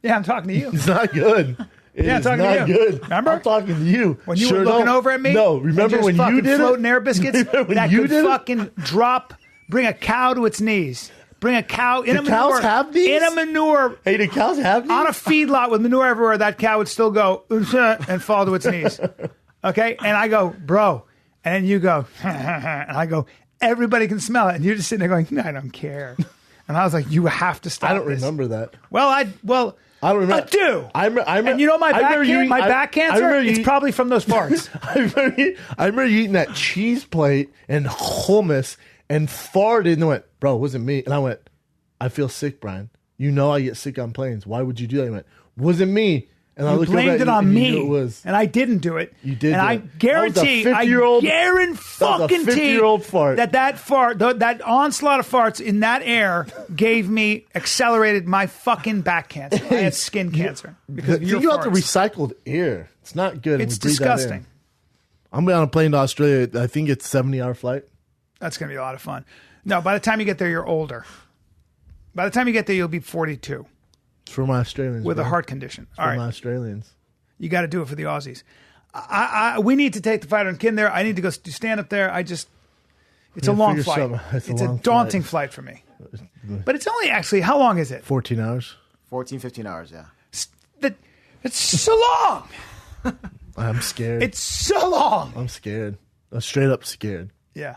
Yeah, I'm talking to you. It's not good. I'm talking to you. Good. Remember? I'm talking to you. When you were looking over at me? No, remember when you did floating it? air biscuits when that you could did fucking drop, bring a cow to its knees. Bring a cow in a manure. Cows have these? In a manure. Hey, do cows have these? On a feedlot with manure everywhere, that cow would still go and fall to its knees. Okay? And I go, bro. And then you go, and I go, everybody can smell it. And you're just sitting there going, I don't care. And I was like, you have to stop I don't this. remember that. Well, I don't remember. I do. And you know my back cancer? It's probably from those farts. I remember you eating that cheese plate and hummus and farted and went, bro, it wasn't me. And I went, I feel sick, Bryan. You know I get sick on planes. Why would you do that? He went, wasn't me. And I looked blamed over it at on you, me, and you knew it was. and I didn't do it. You did. And I guarantee, that that onslaught of farts in that air gave me accelerated my fucking back cancer. I had skin cancer because of your Think farts. about the recycled air. It's not good. It's disgusting. I'm on a plane to Australia. I think it's a 70-hour flight. That's going to be a lot of fun. No, by the time you get there, you're older. By the time you get there, you'll be 42. It's for my Australians. With a heart condition. It's for my Australians. You got to do it for the Aussies. We need to take the fight on Kin there. I need to go do stand up there. It's a long flight. It's a daunting flight for me. But it's only actually, how long is it? 14 hours. 14, 15 hours, yeah. It's so long. I'm scared. It's so long. I'm scared. I'm straight up scared. Yeah.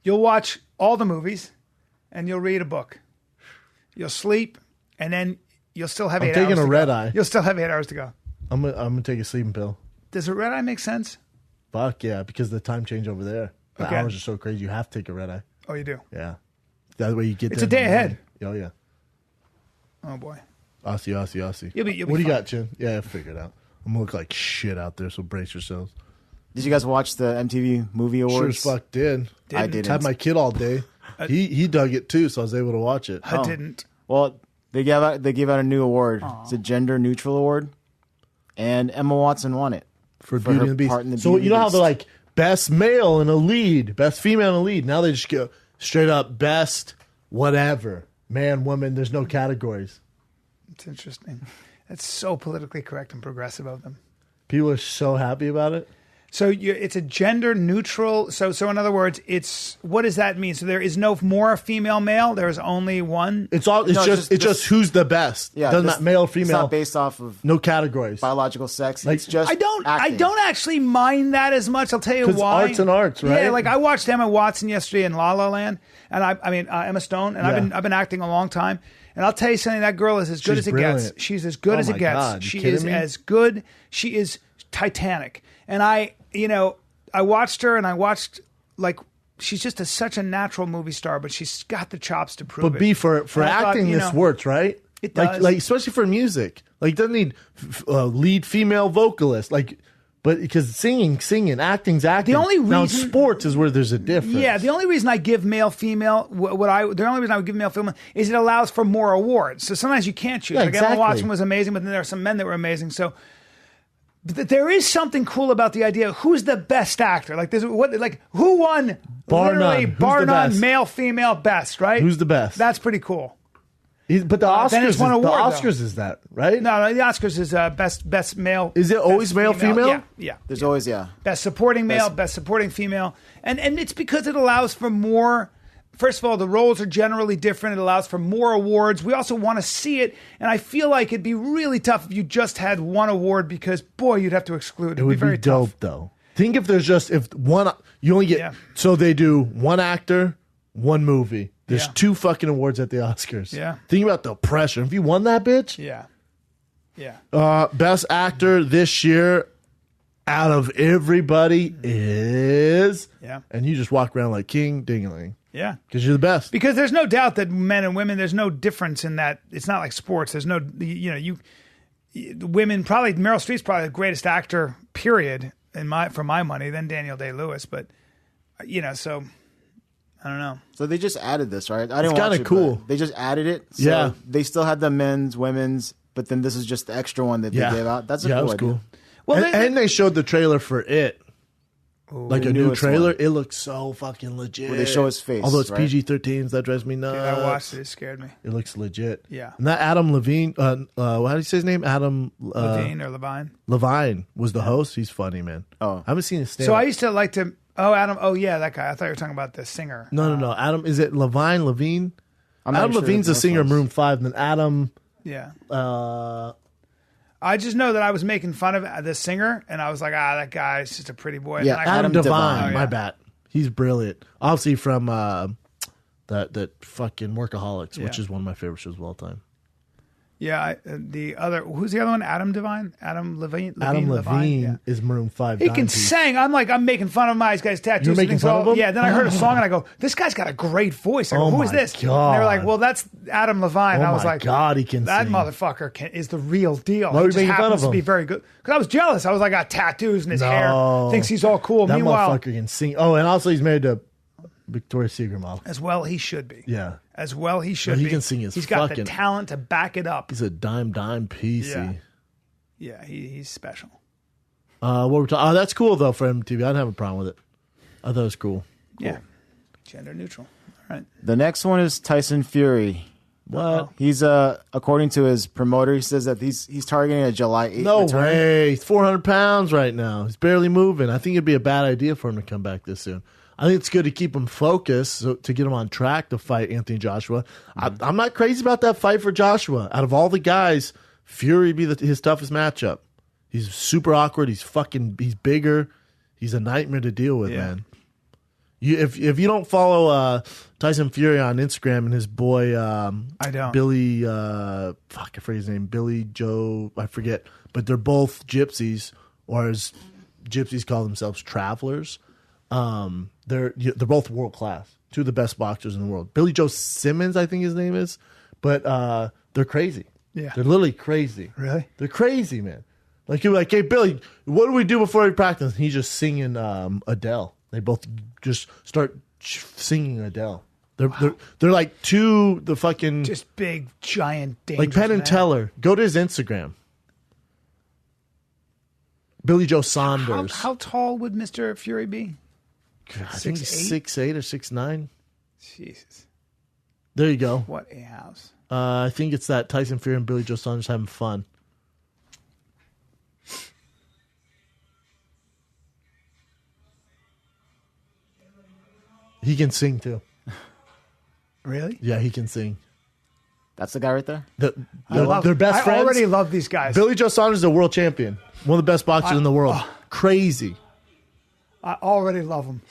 You'll watch all the movies and you'll read a book. You'll sleep and then you'll still have 8 hours to go. I'm taking a red eye. You'll still have 8 hours to go. I'm gonna take a sleeping pill. Does a red eye make sense? Fuck yeah, because the time change over there. The hours are so crazy. You have to take a red eye. Oh, you do? Yeah. That way you get. It's a day ahead. Oh yeah. Oh boy. Aussie. You'll be what do you got, Chin? Yeah, I'll figure it out. I'm gonna look like shit out there, so brace yourselves. Did you guys watch the MTV Movie Awards? Sure as fuck did. I didn't. Had my kid all day. He dug it too, so I was able to watch it. I didn't. Well, they gave out a new award. Aww. It's a gender neutral award, and Emma Watson won it for Beauty and the Beast. Part in the so you know how they're like best male in a lead, best female in a lead. Now they just go straight up best whatever, man, woman. There's no categories. It's interesting. It's so politically correct and progressive of them. People are so happy about it. So it's a gender neutral. So in other words, what does that mean? So there is no more female male. There is only one. It's just who's the best. Yeah, doesn't matter male or female. It's not based off of no categories, biological sex. Like, it's just I don't actually mind that as much. I'll tell you why. Arts and arts, right? Yeah, like I watched Emma Watson yesterday in La La Land, and Emma Stone, and I've been acting a long time. And I'll tell you something, that girl is as good as it gets. She's as good as it gets. God, she is as good. She is Titanic. And I watched her and I watched, like, she's just such a natural movie star, but she's got the chops to prove it. But for acting, this works, right? It does. Like especially for music. Like, it doesn't need lead female vocalist. Like, but because singing, acting's acting. The only reason, now in sports is where there's a difference. Yeah, the only reason I give male female the only reason I would give male female is it allows for more awards. So sometimes you can't choose. Yeah, like exactly. Emma Watson was amazing, but then there are some men that were amazing. So there is something cool about the idea. Who's the best actor? Like who won? Bar none, male, female, best. Right? Who's the best? That's pretty cool. But the Oscars is that, right? No, the Oscars is best male. Is it always male, female? Yeah. There's always best supporting male, best supporting female, and it's because it allows for more. First of all, the roles are generally different. It allows for more awards. We also want to see it, and I feel like it'd be really tough if you just had one award because boy, you'd have to exclude. It would be very dope, though. Think if one, you only get so they do one actor, one movie. There's 2 fucking awards at the Oscars. Yeah. Think about the pressure. If you won that bitch. Yeah. Best actor this year out of everybody is. Yeah. And you just walk around like King Ding-a-ling. Yeah. Because you're the best. Because there's no doubt that men and women, there's no difference in that. It's not like sports. There's no, women, probably Meryl Streep's probably the greatest actor, period, for my money, then Daniel Day-Lewis. But, so. I don't know. So they just added this, right? I didn't It's watch kinda it, cool. but they just added it. So Yeah. They still had the men's, women's, but then this is just the extra one that they gave out. That's a it cool was idea. cool. Well, And they showed the trailer for it. Like The a new newest trailer. one. It looks so fucking legit. Where they show his face, Although it's right? PG-13s, that drives me nuts. Dude, I watched it. It scared me. It looks legit. Yeah. And that Adam Levine, how do you say his name? Adam Levine or Levine. Levine was the host. He's funny, man. Oh. I haven't seen his stand. So I used to like to. Oh, Adam. Oh, yeah, that guy. I thought you were talking about the singer. No. Adam, is it Levine? I'm not Adam sure Levine's the a singer of ones. Maroon 5. And then Adam, Yeah. uh, I just know that I was making fun of the singer, and I was like, that guy's just a pretty boy. Yeah, And then I- Adam Adam Devine. Devine. My bad. He's brilliant. Obviously from that fucking Workaholics, which Yeah. is one of my favorite shows of all time. Yeah, the other. Who's the other one? Adam Devine? Adam Levine? Adam Levine Levine? Yeah. is Maroon 5. He dime can piece. sing. I'm making fun of my guy's tattoos. You're and making things fun of him? Yeah, then I heard a song and I go, this guy's got a great voice. I go, Oh who is my this? God. And they were like, well, that's Adam Levine. And Oh I was my like, God, he can that sing. motherfucker is the real deal. Why He were you just making fun happens of to be him? very good. Because I was jealous. I was like, got tattoos in his hair. No. Thinks he's all cool. That Meanwhile, motherfucker can sing. Oh, and also he's married to Victoria's Secret model. as well he should be. Yeah. As well he should He be. can sing his He's got fucking- the talent to back it up. He's a dime piece. Yeah. Yeah, he's special. What we're talking? Oh, that's cool though for MTV. I don't have a problem with it. I thought it was cool. Yeah. Gender neutral. All right. The next one is Tyson Fury. What? He's according to his promoter, he says that he's targeting a July 8th No return. way. He's 400 pounds right now. He's barely moving. I think it'd be a bad idea for him to come back this soon. I think it's good to keep him focused, so, to get him on track to fight Anthony Joshua. I'm not crazy about that fight for Joshua. Out of all the guys, Fury would be his toughest matchup. He's super awkward. He's bigger. He's a nightmare to deal with, man. If you don't follow Tyson Fury on Instagram and his boy I don't. Billy I forget his name, Billy Joe, I forget, but they're both gypsies, or as gypsies call themselves, travelers. They're both world class, two of the best boxers in the world. Billy Joe Simmons, I think his name is, but they're crazy. Yeah. They're literally crazy. Really? They're crazy, man. Like you're like, hey Billy, what do we do before we practice? And he's just singing Adele. They both just start singing Adele. They're like the fucking Just big, giant, dangerous like Penn and man. Teller. Go to his Instagram. Billy Joe Saunders. How tall would Mr. Fury be? I think he's 6'8"? 6'8" or 6'9". Jesus. There you go. What a house. I think it's that Tyson Fury and Billy Joe Saunders having fun. He can sing too. Really? Yeah, he can sing. That's the guy right there? They're best friends. I already love these guys. Billy Joe Saunders is a world champion. One of the best boxers in the world. Crazy. I already love them.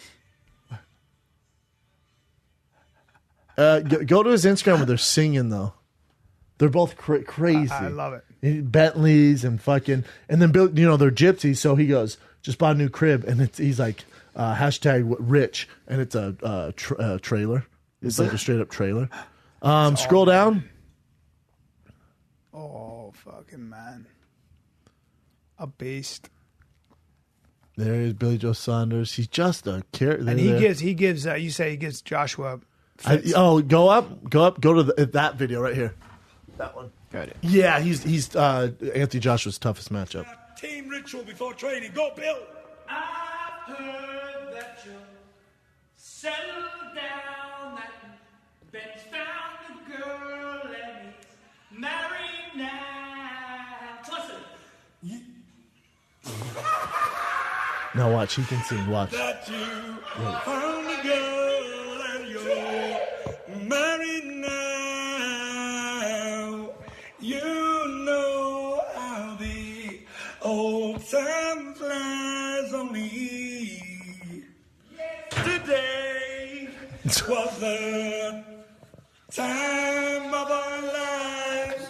Go to his Instagram where they're singing, though. They're both crazy. I love it. Bentleys and fucking, and then Bill, they're gypsies. So he goes, just bought a new crib, and he's like, hashtag rich, and it's a trailer. It's like a straight up trailer. Scroll down. Oh, fucking man. A beast. There is Billy Joe Saunders. He's just a character. And he gives, you say he gives Joshua fits. Go up, go to that video right here. That one. Got it. Yeah, he's Anthony Joshua's toughest matchup. Team ritual before training. Go, Bill. I've heard that you settled down, that Ben's found a girl and he's married now. Listen. Now watch, he can sing. Watch. That you found a girl and you're married now. You know how the old time flies on me. Today was the time of our lives.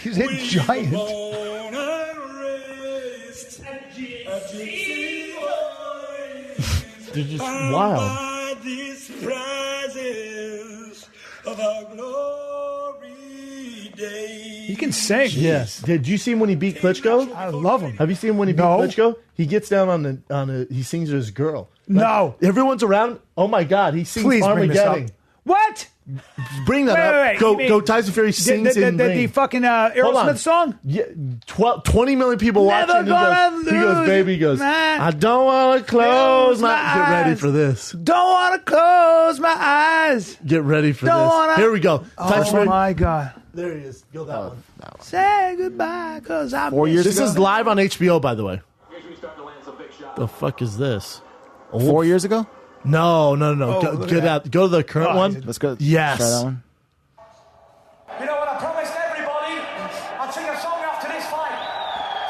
He's a giant. Born and raised a gypsy boys. They're just Bound wild. by these prizes of our glory days. He can sing. Yes. Did you see him when he beat Klitschko? I love him. Have you seen him when he beat No. Klitschko? He gets down on he sings to his girl. No. Everyone's around. Oh my God, he sings Please bring this up. Armageddon. What? Bring that up. Go Tyson Fury sings the fucking Aerosmith song? Yeah, 20 million people watching. He goes, baby, he goes, I don't want to close my eyes. Get ready for this. Don't want to close my eyes. Get ready for this. Here we go. Oh my God. There he is. Go that one. Say goodbye, because I'm 4 years This ago? is live on HBO, by the way. The fuck is this? 4 years ago? No. Oh, Go to the current one. Let's go. Yes. Try that one. You know what I promised everybody? I'd sing a song after this fight.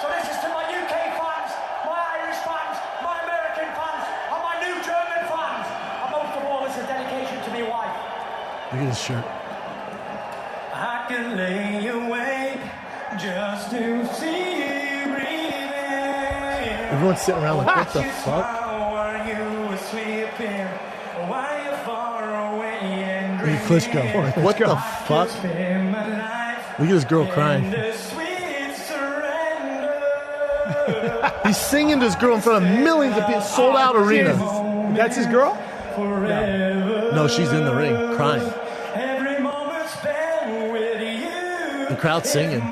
So this is to my UK fans, my Irish fans, my American fans, and my new German fans. And most of all, it's a dedication to my wife. Look at his shirt. I can lay awake just to see you breathing. Everyone's sitting around like, what the fuck? Look at Klitschko. Like, what the fuck? Look at this girl crying. He's singing to this girl in front of millions of people, sold out arena. That's his girl? No, she's in the ring crying. The crowd's singing.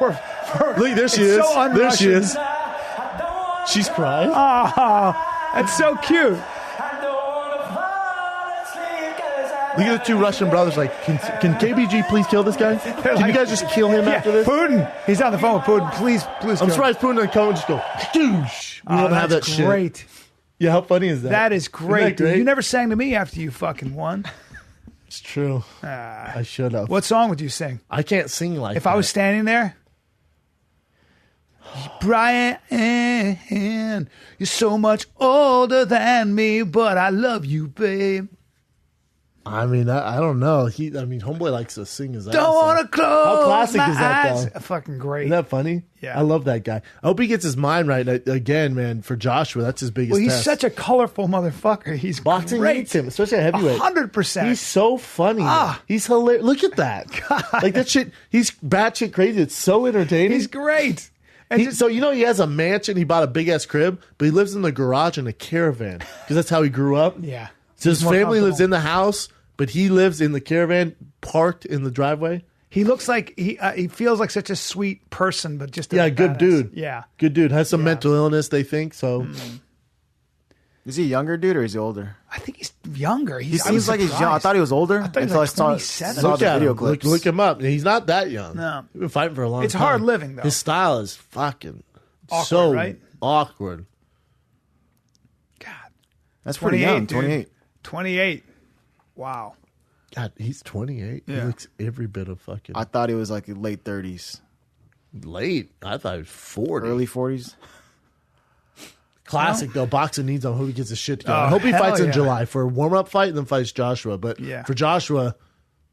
Look, there she is. So there she is. She's crying. Oh, that's so cute. Look at the two Russian brothers. Like, can KBG please kill this guy? Can you guys just kill him after this? Putin. He's on the phone with Putin. Please. I'm surprised Putin didn't come and just go, douche. We don't have that shit. Great. Yeah, how funny is that? That is great. Isn't that great? You never sang to me after you fucking won. It's true. I should have. What song would you sing? I can't sing like If that. I was standing there? Bryan, you're so much older than me, but I love you, babe. I mean, I don't know. Homeboy likes to sing his ass Don't off. want to close How classic my is that, eyes. though? Fucking great. Isn't that funny? Yeah. I love that guy. I hope he gets his mind right again, man, for Joshua. That's his biggest Well, he's test. such a colorful motherfucker. He's Boxing great. hates him, especially at heavyweight. 100%. He's so funny. He's hilarious. Look at that. Like that shit. He's batshit crazy. It's so entertaining. He's great. And So, he has a mansion. He bought a big-ass crib, but he lives in the garage in a caravan because that's how he grew up. Yeah. So his He's more family lives comfortable. in the house, but he lives in the caravan parked in the driveway. He looks like he feels like such a sweet person, but just Yeah, good badass. dude. Yeah. Good dude. Has some mental illness, they think, so... Is he a younger dude or is he older? I think he's younger. He seems like he's young. I thought he was older. I thought he was until like I 27. saw Look the at video him. clips. Look him up. He's not that young. No. He's been fighting for a long It's time. hard living, though. His style is fucking Awkward, so right? awkward. God. That's pretty young. dude. 28. 28. Wow. God, he's 28. He Yeah. looks every bit of fucking I thought he was like late 30s, late. I thought he was 40. early 40s. Classic, though. Boxing needs him. I hope he gets his shit together. Oh, I hope he hell fights in yeah. July for a warm-up fight and then fights Joshua. But Yeah. for Joshua,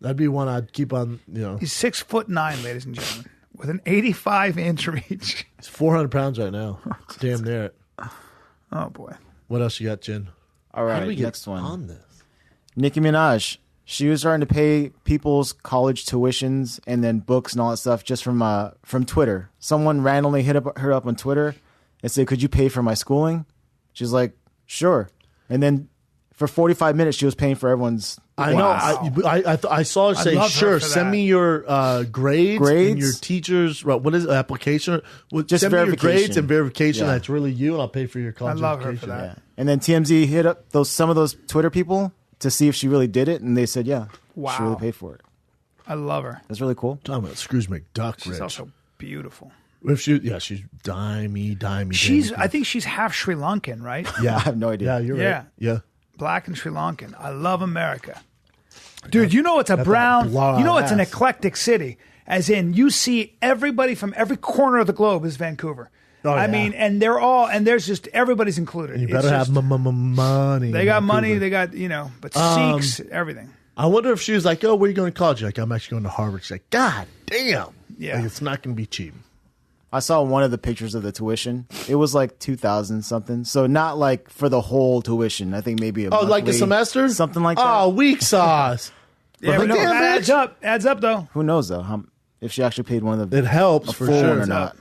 that'd be one I'd keep on, He's 6'9", ladies and gentlemen, with an 85-inch reach. He's 400 pounds right now. Damn near it. Oh boy. What else you got, Jen? All How right, do we get next one. on this? Nicki Minaj. She was starting to pay people's college tuitions and then books and all that stuff just from Twitter. Someone randomly hit her up on Twitter and said, "Could you pay for my schooling?" She's like, "Sure." And then for 45 minutes, she was paying for everyone's. I Wow. know. I saw her say, love her "Sure, for send that. me your grades and your teacher's what is it, application? Well, Just send me your verification. grades and verification Yeah. that's really you, and I'll pay for your I college love her education." for that. Yeah. And then TMZ hit up some of those Twitter people to see if she really did it, and they said, "Yeah, Wow. she really paid for it." I love her. That's really cool. Talking about Scrooge McDuck, She's rich. also beautiful. If she's dimey. She's. I think she's half Sri Lankan, right? Yeah, I have no idea. Yeah, you're Yeah. right. Yeah. Black and Sri Lankan. I love America. Dude, you know it's a Got that brown, blowout you know it's an ass. eclectic city. As in, you see everybody from every corner of the globe is Vancouver. Oh, I yeah. mean, and they're all, and there's just, everybody's included. You It's better have just- money. They got in money, Vancouver. they got, but Sikhs, everything. I wonder if she was like, "Oh, where are you going to college?" Like, "I'm actually going to Harvard." She's like, "God damn." Yeah. Like, it's not going to be cheap. I saw one of the pictures of the tuition. It was like 2,000 something. So not like for the whole tuition. I think maybe a Oh, like the monthly- semester? something like that. Oh, weak sauce. Yeah, Like, but no, damn, that bitch. adds up though. Who knows though? If she actually paid one of the It helps a for full sure. one or not.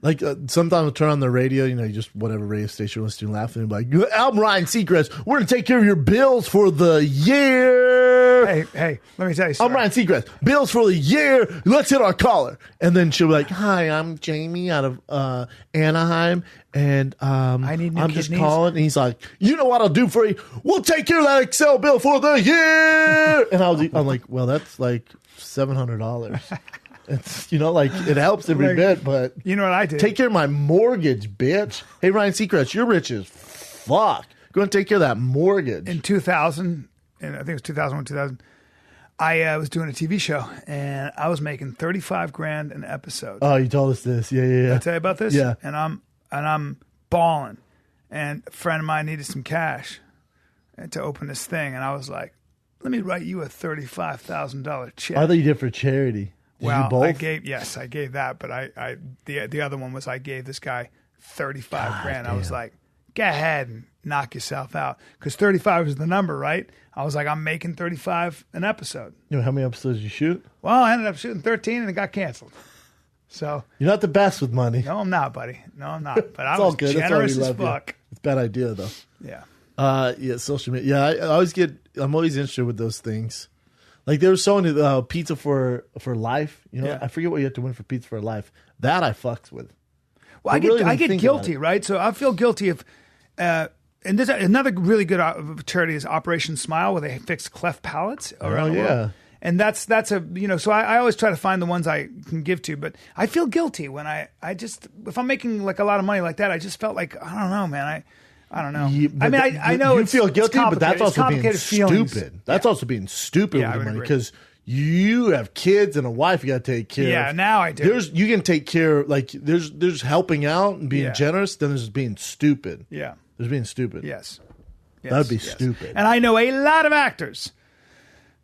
Like sometimes I'll turn on the radio, you just whatever radio station wants to laugh and be like, I'm Ryan Seacrest. We're going to take care of your bills for the year. Hey, let me tell you something. I'm Ryan Seacrest. Bills for the year. Let's hit our caller. And then she'll be like, hi, I'm Jamie out of Anaheim. And I need new I'm just kidneys. calling. And he's like, you know what I'll do for you? We'll take care of that Excel bill for the year. And I'm like, well, that's like $700. It's it helps every bit, but you know what I did? Take care of my mortgage, bitch. Hey, Ryan Seacrest, you're rich as fuck. Go and take care of that mortgage. In 2000, and I think it was 2001, 2000, I was doing a TV show and I was making $35,000 an episode. Oh, you told us this. Yeah. Did I tell you about this? Yeah. And I'm balling, and a friend of mine needed some cash to open this thing, and I was like, "Let me write you a $35,000 check." I thought you did for charity. Did you both? I gave that, but the other one was I gave this guy $35,000. I was like, go ahead and knock yourself out, because 35 is the number, right? I was like, I'm making 35 an episode. You know how many episodes you shoot? Well, I ended up shooting 13 and it got canceled. So you're not the best with money. No, I'm not, buddy. No, I'm not. But I all was good. generous as fuck. You. It's a bad idea though. Yeah. Yeah, social media. Yeah, I'm always interested with those things. Like they were selling pizza for life. I forget what you have to win for pizza for life. That I fucks with. Well, I get guilty, right? So I feel guilty if, and there's another really good charity is Operation Smile, where they fix cleft palates around the world. And that's a, so I always try to find the ones I can give to, but I feel guilty when if I'm making like a lot of money like that, I just felt like, I don't know, man. I don't know. I know you feel guilty, but that's also being feelings. Stupid. That's also being stupid with the money, because you have kids and a wife you got to take care of. Yeah, now I do. You can take care, like there's helping out and being generous, then there's being stupid. Yeah. There's being stupid. Yes. That would be stupid. And I know a lot of actors,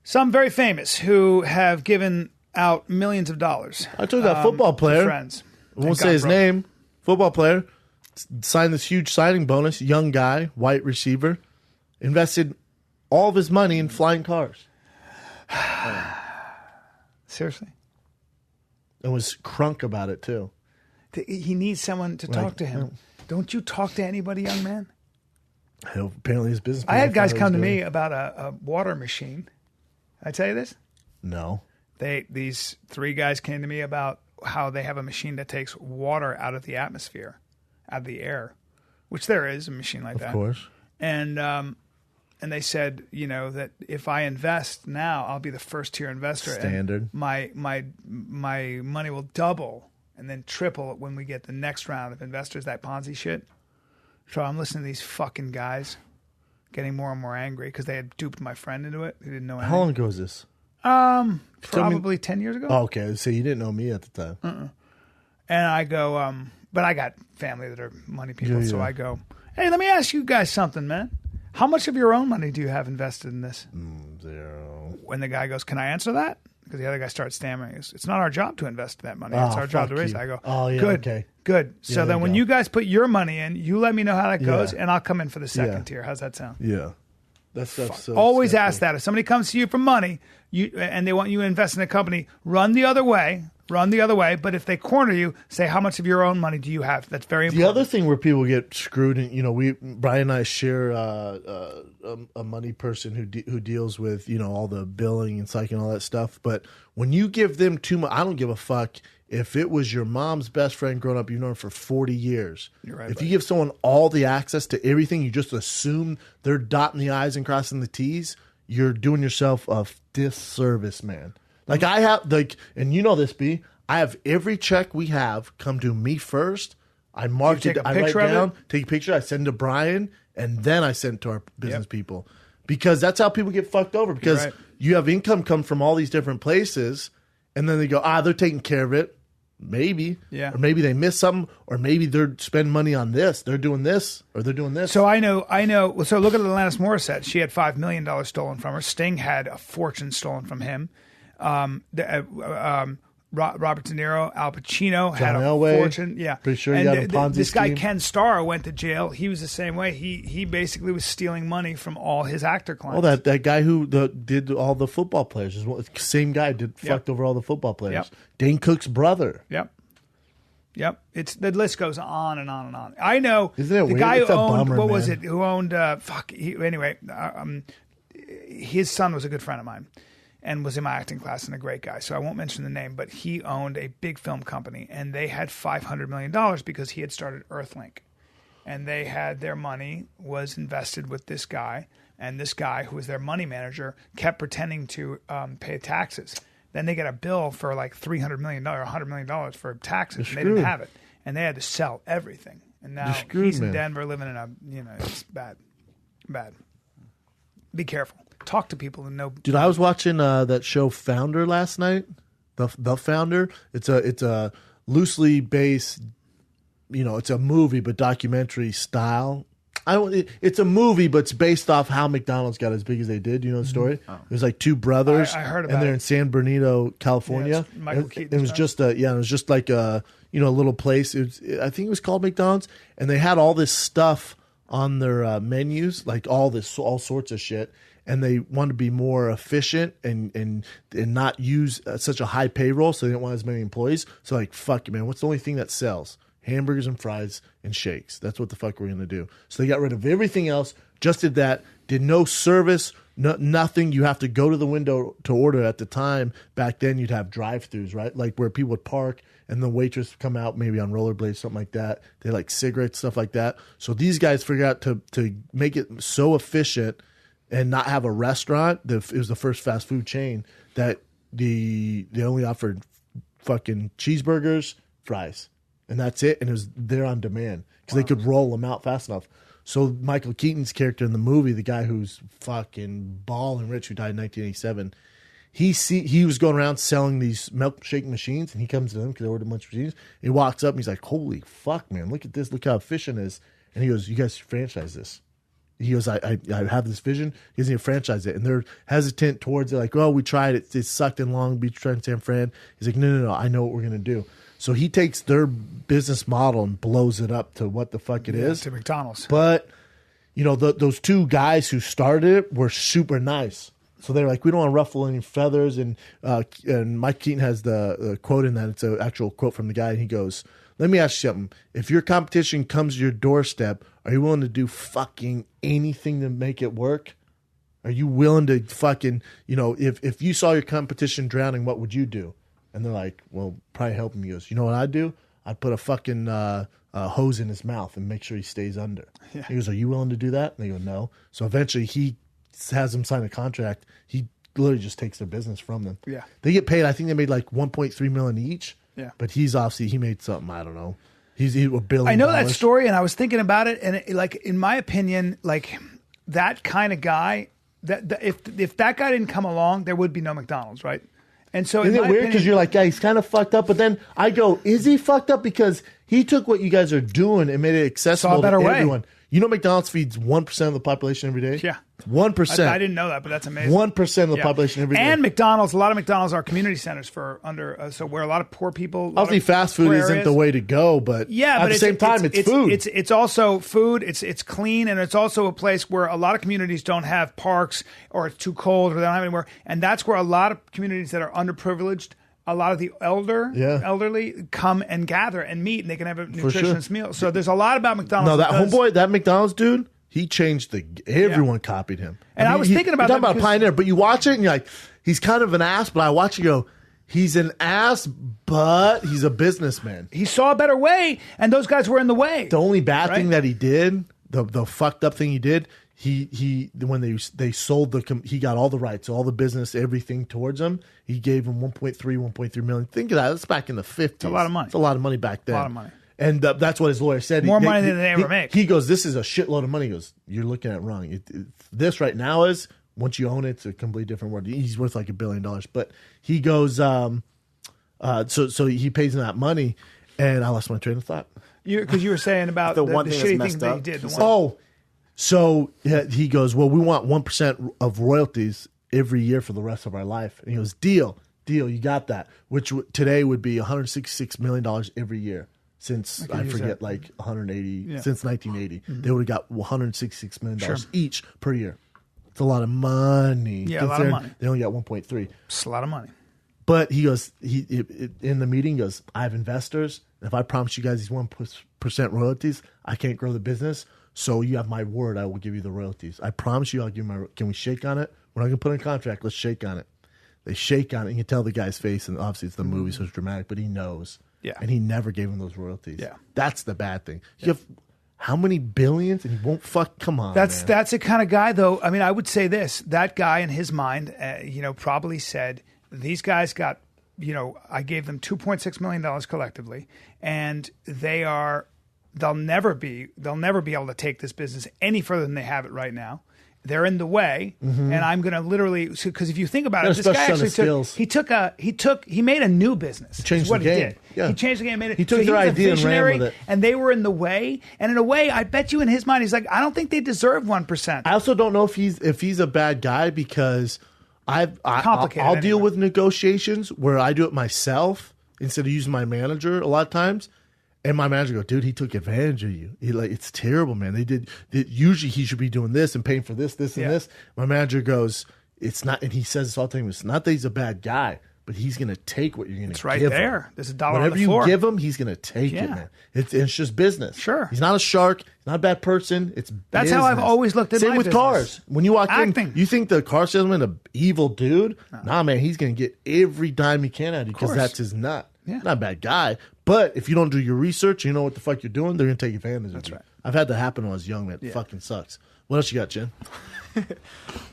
some very famous, who have given out millions of dollars. I told you that football player. Friends. I won't say his name. Football player. Signed this huge signing bonus. Young guy, white receiver. Invested all of his money in flying cars. Seriously? And was crunk about it, too. He needs someone to talk to him. Don't you talk to anybody, young man? Apparently his business. I had guys come to me about a water machine. Did I tell you this? No. These 3 guys came to me about how they have a machine that takes water out of the atmosphere, out of the air, which there is a machine like that. Of course. And they said, that if I invest now, I'll be the first tier investor. Standard. And my money will double and then triple when we get the next round of investors, that Ponzi shit. So I'm listening to these fucking guys getting more and more angry because they had duped my friend into it. They didn't know anything. How long ago was this? Probably 10 years ago. Oh, okay. So you didn't know me at the time. And I go, but I got family that are money people. So I go, hey, let me ask you guys something, man. How much of your own money do you have invested in this? 0. When the guy goes, can I answer that? Because the other guy starts stammering. It's not our job to invest that money. It's our job to raise it. I go, good, okay. Good. So then when you guys put your money in, you let me know how that goes, and I'll come in for the second tier. How's that sound? Yeah. That stuff's so always ask that. If somebody comes to you for money and they want you to invest in a company, run the other way. But if they corner you, say, how much of your own money do you have? That's very important. The other thing where people get screwed, and Bryan and I share a money person who deals with all the billing and psych and all that stuff. But when you give them too much, I don't give a fuck if it was your mom's best friend growing up, you've known her for 40 years. You're right. If you give someone all the access to everything, you just assume they're dotting the I's and crossing the T's. You're doing yourself a disservice, man. Like I have, and you know this, B. I have every check we have come to me first. I mark it. I write down, take a picture. I send to Bryan, and then I send it to our business people, because that's how people get fucked over. Because you have income come from all these different places, and then they go, they're taking care of it. Maybe, or maybe they miss something, or maybe they're spending money on this. They're doing this, or they're doing this. So I know. So look at Alanis Morissette. She had $5 million stolen from her. Sting had a fortune stolen from him. Robert De Niro, Al Pacino had a fortune. Yeah, pretty sure he had a Ponzi This guy scheme. Ken Starr went to jail. He was the same way. He basically was stealing money from all his actor clients. Oh, that guy who did all the football players, same guy fucked over all the football players. Yep. Dane Cook's brother. Yep. Yep. It's the list goes on and on and on. I know Isn't it the weird? guy It's who a owned bummer, what was man. it? Who owned anyway, his son was a good friend of mine and was in my acting class and a great guy. So I won't mention the name, but he owned a big film company and they had $500 million because he had started Earthlink. And they had their money was invested with this guy, and this guy who was their money manager kept pretending to pay taxes. Then they get a bill for like $300 million, $100 million for taxes, and they didn't have it, and they had to sell everything. And now he's in Denver living in a, it's bad. Be careful. Talk to people and know. Dude, I was watching that show Founder last night. The Founder. It's a loosely based, it's a movie but documentary style. It's a movie, but it's based off how McDonald's got as big as they did. You know the story? Oh. There's like two brothers. I heard about and they're it. in San Bernardino, California. Yeah, Michael Keaton. It was just like a little place. I think it was called McDonald's, and they had all this stuff on their menus, like all sorts of shit. And they wanted to be more efficient and not use such a high payroll, so they didn't want as many employees. So like, fuck it, man. What's the only thing that sells? Hamburgers and fries and shakes. That's what the fuck we're going to do. So they got rid of everything else, just did that, did no service, nothing. You have to go to the window to order. At the time, back then, you'd have drive-thrus, right? Like where people would park and the waitress would come out maybe on rollerblades, something like that. They like cigarettes, stuff like that. So these guys figured out to make it so efficient and not have a restaurant. It was the first fast food chain that they only offered fucking cheeseburgers, fries. And that's it. And it was there on demand because they could roll them out fast enough. So Michael Keaton's character in the movie, the guy who's fucking balling rich, who died in 1987, he was going around selling these milkshake machines, and he comes to them because they ordered a bunch of machines. He walks up and he's like, "Holy fuck, man! Look at this! Look how efficient it is!" And he goes, "You guys should franchise this." He goes, I have this vision. He doesn't even franchise it. And they're hesitant towards it. Like, oh, we tried it. It sucked in Long Beach, tried in San Fran. He's like, no. I know what we're going to do. So he takes their business model and blows it up to what the fuck it is. To McDonald's. But, those two guys who started it were super nice. So they're like, we don't want to ruffle any feathers. And Mike Keaton has the quote in that. It's an actual quote from the guy. And he goes, let me ask you something. If your competition comes to your doorstep, are you willing to do fucking anything to make it work? Are you willing to fucking, if you saw your competition drowning, what would you do? And they're like, well, probably help him. He goes, you know what I'd do? I'd put a fucking hose in his mouth and make sure he stays under. Yeah. He goes, are you willing to do that? And they go, no. So eventually he has them sign a contract. He literally just takes their business from them. Yeah. They get paid. I think they made like $1.3 million each. Yeah. But he made something, I don't know. He's $1 billion. I know that story, and I was thinking about it, and in my opinion, like that kind of guy, if that guy didn't come along, there would be no McDonald's, right? And so, isn't it weird? Because you're like, yeah, he's kind of fucked up, but then I go, is he fucked up because he took what you guys are doing and made it accessible to everyone? You know, McDonald's feeds 1% of the population every day. Yeah, 1%. I didn't know that, but that's amazing. 1% of the population every day. And McDonald's, a lot of McDonald's are community centers for so where a lot of poor people. Obviously, fast food isn't the way to go, but at the same time, it's food. It's also food. It's clean, and it's also a place where a lot of communities don't have parks, or it's too cold, or they don't have anywhere. And that's where a lot of communities that are underprivileged, a lot of the elderly come and gather and meet, and they can have a nutritious meal. So there's a lot about McDonald's. No, that McDonald's dude, he changed everyone copied him. And I was thinking about that. You're talking about a pioneer, but you watch it and you're like, he's kind of an ass, but I watch you go, he's an ass, but he's a businessman. He saw a better way, and those guys were in the way. The only bad thing that he did, the fucked up thing he did, when they sold he got all the rights, all the business, everything towards him. He gave him 1.3 million. Think of that. That's back in the 50s. It's a lot of money. It's a lot of money back then. A lot of money. And that's what his lawyer said. More money than they ever make. He goes, this is a shitload of money. He goes, you're looking at it wrong. This right now is, once you own it, it's a completely different world. He's worth like $1 billion. But he goes, so he pays him that money. And I lost my train of thought. Because you were saying about the shitty things that he did. So he goes, well, we want 1% of royalties every year for the rest of our life. And he goes, deal, you got that. Which today would be $166 million every year since, I forget, like 180, since 1980. Mm-hmm. They would have got $166 million each per year. It's a lot of money. Yeah, a lot of money. They only got 1.3. It's a lot of money. But he goes, in the meeting, he goes, I have investors. If I promise you guys these 1% royalties, I can't grow the business. So you have my word, I will give you the royalties. I promise you, I'll give you can we shake on it? We're not going to put in a contract. Let's shake on it. They shake on it. You can tell the guy's face, and obviously it's the movie, so it's dramatic, but he knows. Yeah. And he never gave him those royalties. Yeah. That's the bad thing. You have how many billions, and he won't come on, That's man. the kind of guy, though. I mean, I would say this. That guy in his mind, probably said, these guys got, I gave them $2.6 million collectively, and they'll never be able to take this business any further than they have it right now. They're in the way, and I'm going to literally, because if you think about it, this guy actually he made a new business. He changed the game. He did. Yeah. He changed the game. Made it. He took their idea and ran with it. And they were in the way. And in a way, I bet you in his mind, he's like, I don't think they deserve 1%. I also don't know if he's a bad guy because I'll deal with negotiations where I do it myself instead of using my manager a lot of times. And my manager go, dude, he took advantage of you. It's terrible, man. Usually he should be doing this and paying for this, and this. My manager goes, it's not, and he says this all the time. It's not that he's a bad guy, but he's going to take what you're going to give It's right there. him. There's $1 Whatever on the floor. you give him, he's going to take it, man. It's just business. Sure. He's not a shark. He's not a bad person. It's That's business. how I've always looked at Same my with business. cars. When you walk Acting. in, you think the car salesman an evil dude? Nah, man, he's going to get every dime he can out of you because that's his nut. Yeah. Not a bad guy. But if you don't do your research, you know what the fuck you're doing, they're going to take advantage of you. That's right. I've had that happen when I was young, man. It fucking sucks. What else you got, Jen? All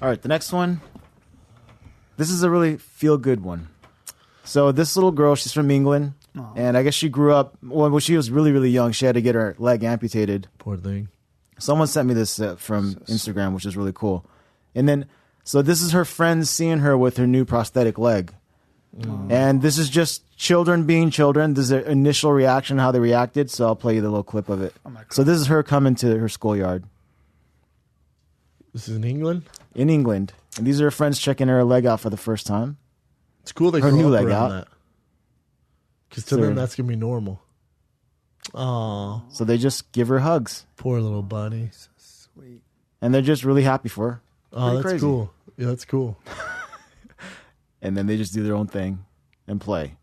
right, the next one. This is a really feel-good one. So this little girl, she's from England, and I guess she grew up, when she was really, really young, she had to get her leg amputated. Poor thing. Someone sent me this from Instagram, which is really cool. And then, so this is her friends seeing her with her new prosthetic leg. And this is just children being children. This is their initial reaction, how they reacted. So I'll play you the little clip of it. So this is her coming to her schoolyard. This is in England? In England. And these are her friends checking her leg out for the first time. It's cool they Her grow new up leg around out. that. Because to them, that's going to be normal. Oh, So they just give her hugs. poor little bunny. Sweet. And they're just really happy for her. Oh, Pretty that's crazy. cool. Yeah, that's cool. And then they just do their own thing and play.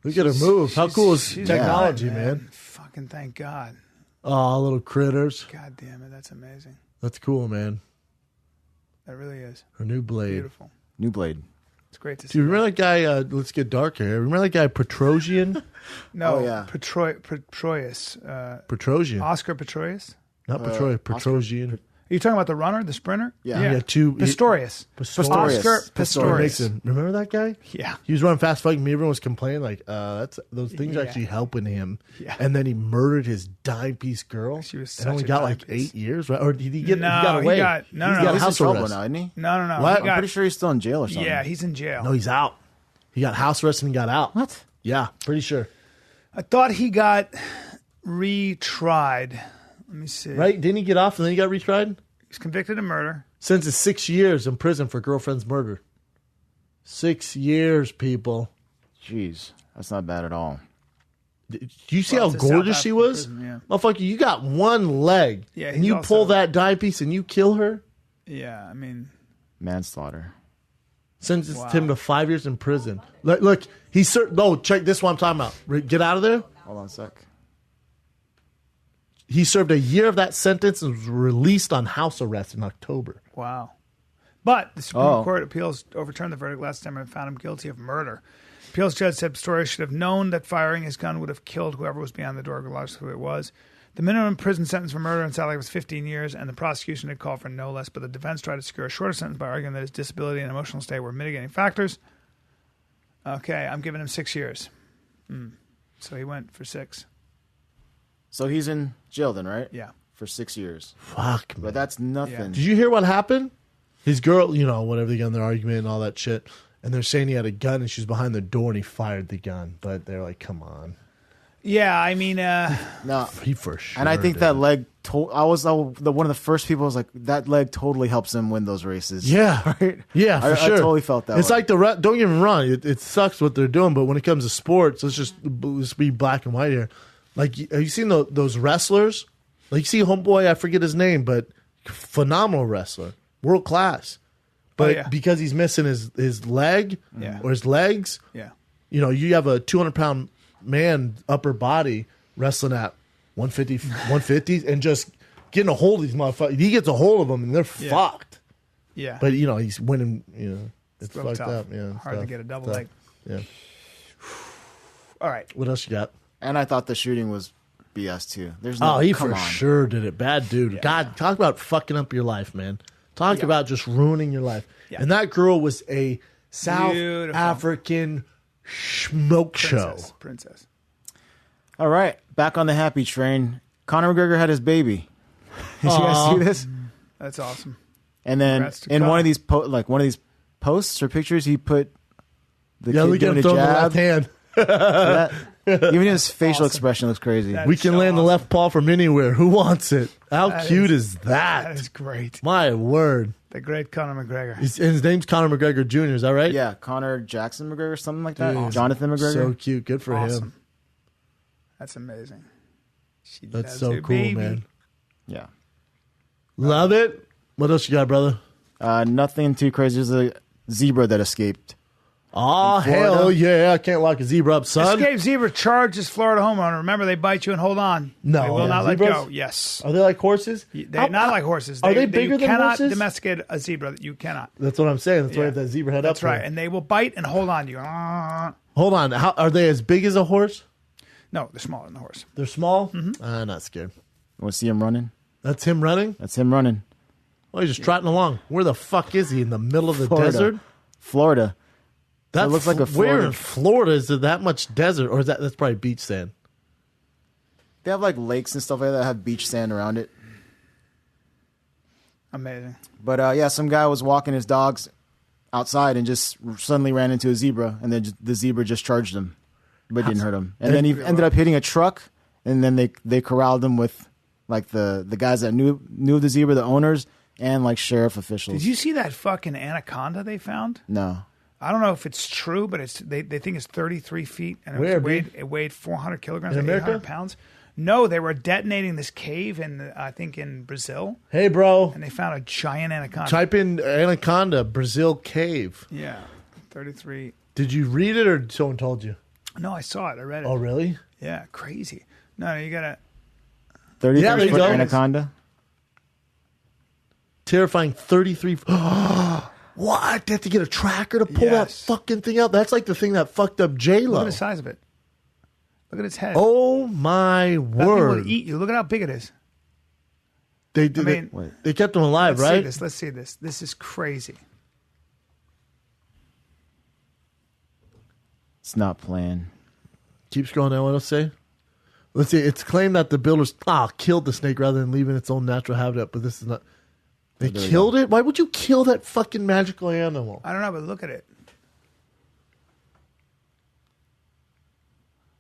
Look at her move. How cool is She's technology, fine, man? Fucking thank God. Oh, little critters. God damn it. That's amazing. That's cool, man. That really is. Her new blade. Beautiful. New blade. It's great to see. Do you remember that guy? Let's get dark here. Remember that guy, Petrosian? No, Oh, yeah. Petroius. Petrosian. Oscar Petroius? Not Petrosian. Petrosian. Are you talking about the runner, the sprinter? Yeah. Yeah, Pistorius. Pistorius. Oscar Pistorius. Pistorius. Remember that guy? Yeah. He was running fast fighting. Everyone was complaining like, that's those things are Yeah. actually helping him. Yeah. And then he murdered his dime piece girl. She was and such only a got dime like piece. 8 years, right? Or did he get? No, he got he away. got- no, He's no, got no. He's in house trouble arrest. now, isn't he? No. What? I'm pretty sure he's still in jail or something. Yeah, he's in jail. No, he's out. He got house arrest and he got out. What? Yeah, pretty sure. I thought he got retried. Let me see. Right? Didn't he get off and then he got retried? He's convicted of murder. Sentenced 6 years in prison for girlfriend's murder. 6 years, people. Jeez. That's not bad at all. Do you see Well, how it's a South gorgeous she African was? prison, yeah. Motherfucker, you got one leg. Yeah, and he's you also- pull that dime piece and you kill her? Yeah, I mean, Manslaughter. Sentenced him to 5 years in prison. Look, check this one I'm talking about. Get out of there. Hold on a sec. He served a year of that sentence and was released on house arrest in October. wow. But the Supreme Court appeals overturned the verdict last time and found him guilty of murder. Appeals judge said Pistorius should have known that firing his gun would have killed whoever was beyond the door, regardless of who it was. The minimum prison sentence for murder in South Africa was 15 years, and the prosecution had called for no less, but the defense tried to secure a shorter sentence by arguing that his disability and emotional state were mitigating factors. Okay, I'm giving him 6 years. So he went for 6. So he's in jail then, right? Yeah. For 6 years. Fuck, man. But that's nothing. Did you hear what happened? His girl, whatever, they got in their argument and all that shit. And they're saying he had a gun and she's behind the door and he fired the gun. But they're like, come on. Yeah, I mean, No. He for sure. And I think did. that leg, I was one of the first people. I was like, that leg totally helps him win those races. Yeah. Right? Yeah, for I sure. totally felt that It's way. like don't get me wrong. It sucks what they're doing. But when it comes to sports, let's be black and white here. Like, have you seen those wrestlers? Like, you see homeboy, I forget his name, but phenomenal wrestler. World class. But because he's missing his leg or his legs, you know, you have a 200-pound man upper body wrestling at 150s and just getting a hold of these motherfuckers. He gets a hold of them and they're fucked. Yeah. But, you know, he's winning, you know. It's fucked tough. up. Yeah, Hard to get a double leg. Yeah. All right. What else you got? And I thought the shooting was BS too. There's he for sure did it. Bad dude. Yeah. God, talk about fucking up your life, man. Talk about just ruining your life. Yeah. And that girl was a South Beautiful. African smoke show. Princess. All right, back on the happy train. Conor McGregor had his baby. Did you guys see this? That's awesome. And then Congrats to in Conor. one of these posts or pictures, he put the kid look at doing him a throwing the jab. left hand. Even his facial expression looks crazy. That We is can so land the awesome. left paw from anywhere. Who wants it? How That cute is- is that? That is great. My word. The great Conor McGregor. His name's Conor McGregor Jr., is that right? Yeah, Connor Jackson McGregor, something like that. Dude, Jonathan McGregor. So cute. Good for Awesome. him. That's amazing. She That's loves so her cool, baby. man. Yeah. Love it. What else you got, brother? Nothing too crazy. There's a zebra that escaped. Oh, In Florida? hell yeah. I can't lock a zebra up, son. Escape zebra charges Florida homeowner. Remember, they bite you and hold on. No. They will not let Zebras? go. Yes. Are they like horses? They're not like horses. Are they bigger you than cannot horses? domesticate a zebra. You cannot. That's what I'm saying. That's why I Yeah. have that zebra head That's up. there. right. And they will bite and hold on to you. Hold on. Are they as big as a horse? No, they're smaller than the horse. They're small? Mm-hmm. I'm not scared. Want to see him running? That's him running? That's him running. Oh, he's just trotting along. Where the fuck is he? In the middle of the Florida. desert? Florida. That looks like a Where Florida. in Florida is there that much desert? Or is that's probably beach sand? They have like lakes and stuff like that have beach sand around it. Amazing. But yeah, some guy was walking his dogs outside and just suddenly ran into a zebra, and then the zebra just charged him, but didn't hurt him. And then he ended up hitting a truck, and then they corralled him with like the guys that knew of the zebra, the owners, and like sheriff officials. Did you see that fucking anaconda they found? No. I don't know if it's true, but they think it's 33 feet and Where, it weighed 400 kilograms, In like America? 800 pounds. No, they were detonating this cave I think in Brazil, Hey, bro. and they found a giant anaconda. Type in anaconda, Brazil cave. Yeah, 33. Did you read it or someone told you? No, I saw it. I read it. Oh, really? Yeah, crazy. No, you gotta. 33 Yeah, there you foot go. anaconda. Terrifying 33. What? They have to get a tracker to pull that Yes. fucking thing out? That's like the thing that fucked up J-Lo. Look at the size of it. Look at its head. Oh, my that thing word. will eat you. Look at how big it is. They did. I mean, they kept him alive, right? Let's see this. This is crazy. It's not playing. Keep scrolling down. What else say? Let's see. It's claimed that the builders killed the snake rather than leaving its own natural habitat, but this is not. They There we killed it? Why would you kill that fucking magical animal? I don't know, but look at it.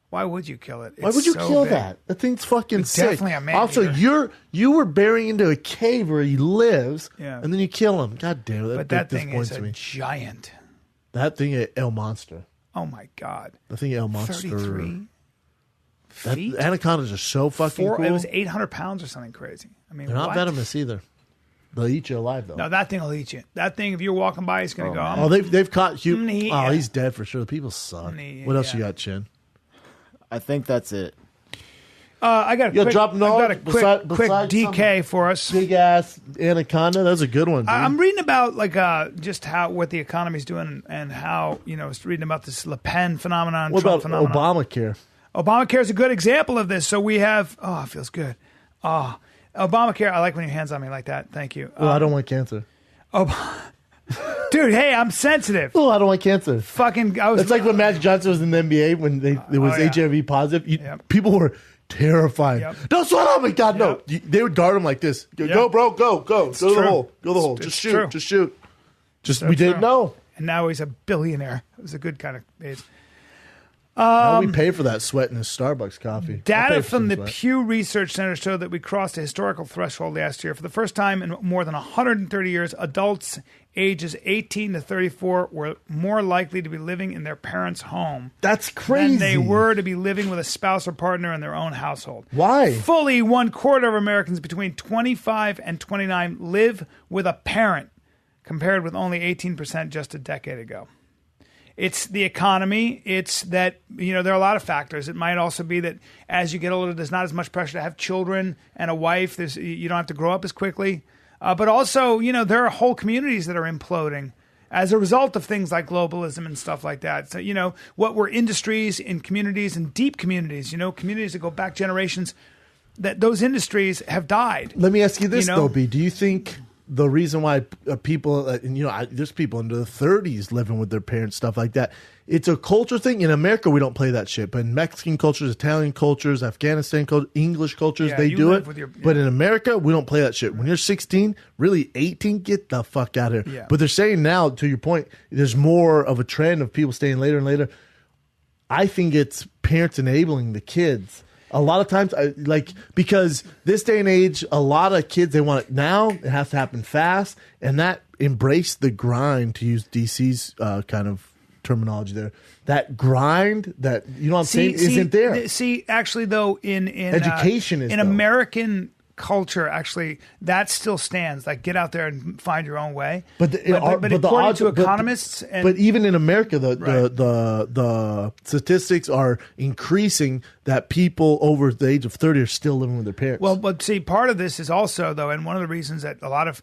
Why would you kill it? Why It's would you so kill big. that? That thing's fucking It's sick. definitely a man Also, eater. you were burying into a cave where he lives, Yeah. and then you kill him. God damn it! But that thing disappoints is a me. giant. That thing is El Monster. Oh my god! The thing El Monster. 33 That, feet. anacondas are so fucking cool. It was 800 pounds or something crazy. I mean, They're not what? venomous either. They'll eat you alive though. No, that thing will eat you. That thing, if you're walking by, it's going to go. Oh, they've caught Hugh. Yeah. Oh, he's dead for sure. The people suck. What else you got, Chin? I think that's it. I got a You quick, drop I've got a note quick besides DK for us. Big ass anaconda. That was a good one, dude. I'm reading about just what the economy's doing and how it's reading about this Le Pen phenomenon. What Trump about phenomenon. Obamacare? Obamacare is a good example of this. So we have. Oh, it feels good. Oh, Obamacare. I like when your hands on me like that. Thank you. Oh, I don't want cancer. Dude, hey, I'm sensitive. Oh, I don't want cancer. Fucking, I was. It's like when Magic Johnson was in the NBA when it was yeah. HIV positive. Yep. People were terrified. Yep. Don't sweat on me, God, no. Yep. They would guard him like this. Go, bro, go. Go to the true. hole. Go to the hole. It's Just true. shoot. Just shoot. Just So we didn't true. know. And now he's a billionaire. It was a good kind of days. Now we pay for that sweat in his Starbucks coffee. I'll pay Data for from some the sweat. Pew Research Center showed that we crossed a historical threshold last year. For the first time in more than 130 years, adults ages 18 to 34 were more likely to be living in their parents' home That's crazy. than they were to be living with a spouse or partner in their own household. Why? Fully 1/4 of Americans between 25 and 29 live with a parent, compared with only 18% just a decade ago. It's the economy. It's that, there are a lot of factors. It might also be that as you get older, there's not as much pressure to have children and a wife. You don't have to grow up as quickly. But also, there are whole communities that are imploding as a result of things like globalism and stuff like that. So, what were industries in communities and deep communities, communities that go back generations, that those industries have died. Let me ask you this, though, B. Do you think the reason why people, there's people into the 30s living with their parents, stuff like that, it's a culture thing? In America, we don't play that shit. But in Mexican cultures, Italian cultures, Afghanistan culture, English cultures, they do it. But in America, we don't play that shit. When you're 16, really 18, get the fuck out of here. Yeah. But they're saying now, to your point, there's more of a trend of people staying later and later. I think it's parents enabling the kids. A lot of times, because this day and age, a lot of kids, they want it now. It has to happen fast. And that embrace the grind, to use DC's kind of terminology there. That grind that, I'm saying, isn't there. Actually, though, in education is in American culture, actually, that still stands. Like, get out there and find your own way. But according to economists, but even in America, the statistics are increasing that people over the age of 30 are still living with their parents. Well, but see, part of this is also, though, and one of the reasons that a lot of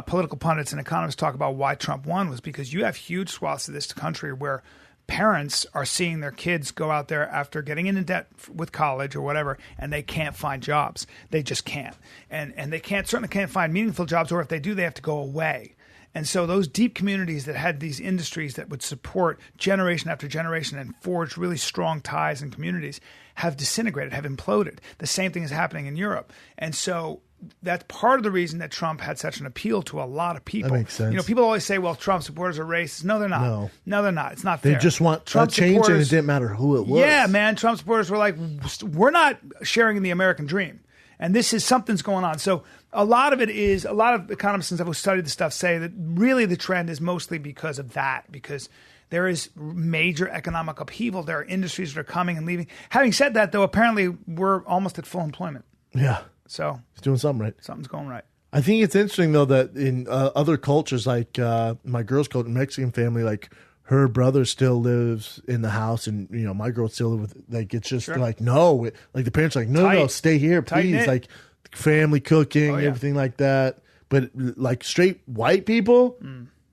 political pundits and economists talk about why Trump won was because you have huge swaths of this country where parents are seeing their kids go out there after getting into debt with college or whatever, and they can't find jobs. They just can't. And they certainly can't find meaningful jobs, or if they do, they have to go away. And so those deep communities that had these industries that would support generation after generation and forge really strong ties in communities have disintegrated, have imploded. The same thing is happening in Europe. And so that's part of the reason that Trump had such an appeal to a lot of people. That makes sense. People always say, well, Trump supporters are racist. No, they're not. No, they're not. It's not fair. They just want Trump change, and it didn't matter who it was. Yeah, man. Trump supporters were like, we're not sharing in the American dream. And something's going on. So a lot of economists and stuff who studied the stuff say that really the trend is mostly because of that, because there is major economic upheaval. There are industries that are coming and leaving. Having said that, though, apparently we're almost at full employment. Yeah. So he's doing something right. Something's going right. I think it's interesting, though, that in other cultures, like my girl's culture, Mexican family, like her brother still lives in the house, and my girl still lives with. Like, it's just like no, like the parents are like no, stay here, please. Like family cooking, everything like that. But like straight white people,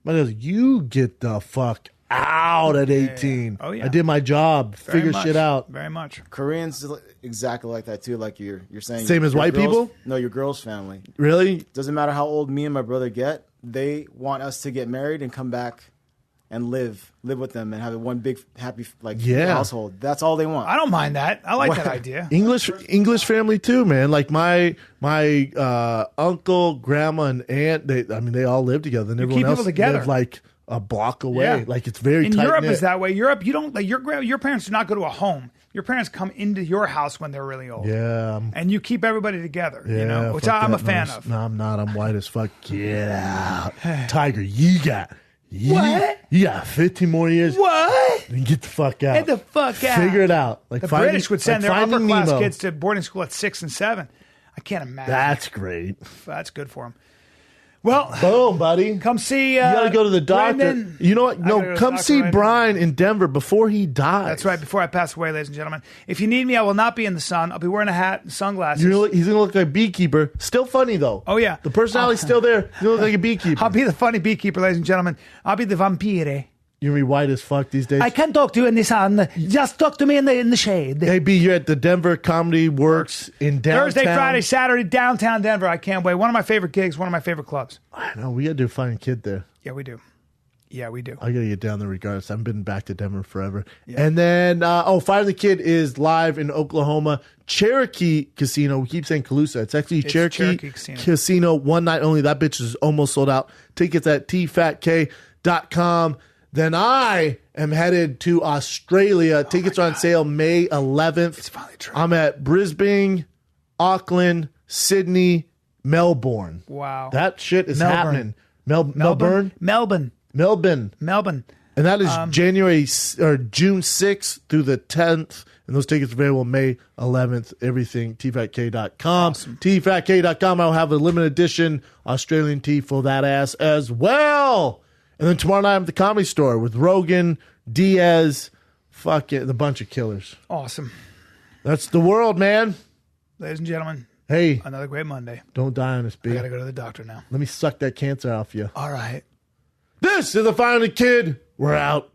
you get the fuck out at 18. Oh yeah, I did my job, figure shit out. Very much. Koreans exactly like that too. Like you're saying, same as white people. No, your girl's family. Really? Doesn't matter how old me and my brother get. They want us to get married and come back and live with them and have one big happy household. That's all they want. I don't mind that. I like that idea. English family too, man. Like my uncle, grandma, and aunt. They all live together. And everyone else live like a block away. Yeah. Like it's very in tight Europe knit. Is that way. Europe, you don't like your parents do not go to a home. Your parents come into your house when they're really old. Yeah. And you keep everybody together, which I'm a fan of. No, I'm not. I'm white as fuck. Get out. Tiger, you got 15 more years. What? And get the fuck out. Get the fuck out. Figure it out. Like the British would send their upper class kids to boarding school at 6 and 7. I can't imagine. That's great. That's good for them. Well, boom, buddy. Come see. You got to go to the doctor. Brandon. You know what? No, come see Bryan in Denver before he dies. That's right. Before I pass away, ladies and gentlemen. If you need me, I will not be in the sun. I'll be wearing a hat and sunglasses. He's going to look like a beekeeper. Still funny, though. Oh, yeah. The personality's still there. He's going to look like a beekeeper. I'll be the funny beekeeper, ladies and gentlemen. I'll be the vampire. You're going to be white as fuck these days. I can't talk to you in the sun. Just talk to me in the shade. Hey, B, you're at the Denver Comedy Works in downtown. Thursday, Friday, Saturday, downtown Denver. I can't wait. One of my favorite gigs, one of my favorite clubs. I know. We got to do Finding Kid there. Yeah, we do. I got to get down there regardless. I haven't been back to Denver forever. Yeah. And then, Finding the Kid is live in Oklahoma. Cherokee Casino. We keep saying Calusa. It's actually Cherokee Casino. One night only. That bitch is almost sold out. Tickets at tfatk.com. Then I am headed to Australia. Tickets are on sale May 11th. It's finally true. I'm at Brisbane, Auckland, Sydney, Melbourne. Wow. That shit is happening. Melbourne? Melbourne. And that is June 6th through the 10th And those tickets available May 11th. Everything, tfatk.com. Awesome. tfatk.com. I'll have a limited edition Australian tee for that ass as well. And then tomorrow night I'm at the Comedy Store with Rogan, Diaz, the bunch of killers. Awesome. That's the world, man. Ladies and gentlemen. Hey. Another great Monday. Don't die on us, B. I got to go to the doctor now. Let me suck that cancer off you. All right. This is the Final Kid. We're out.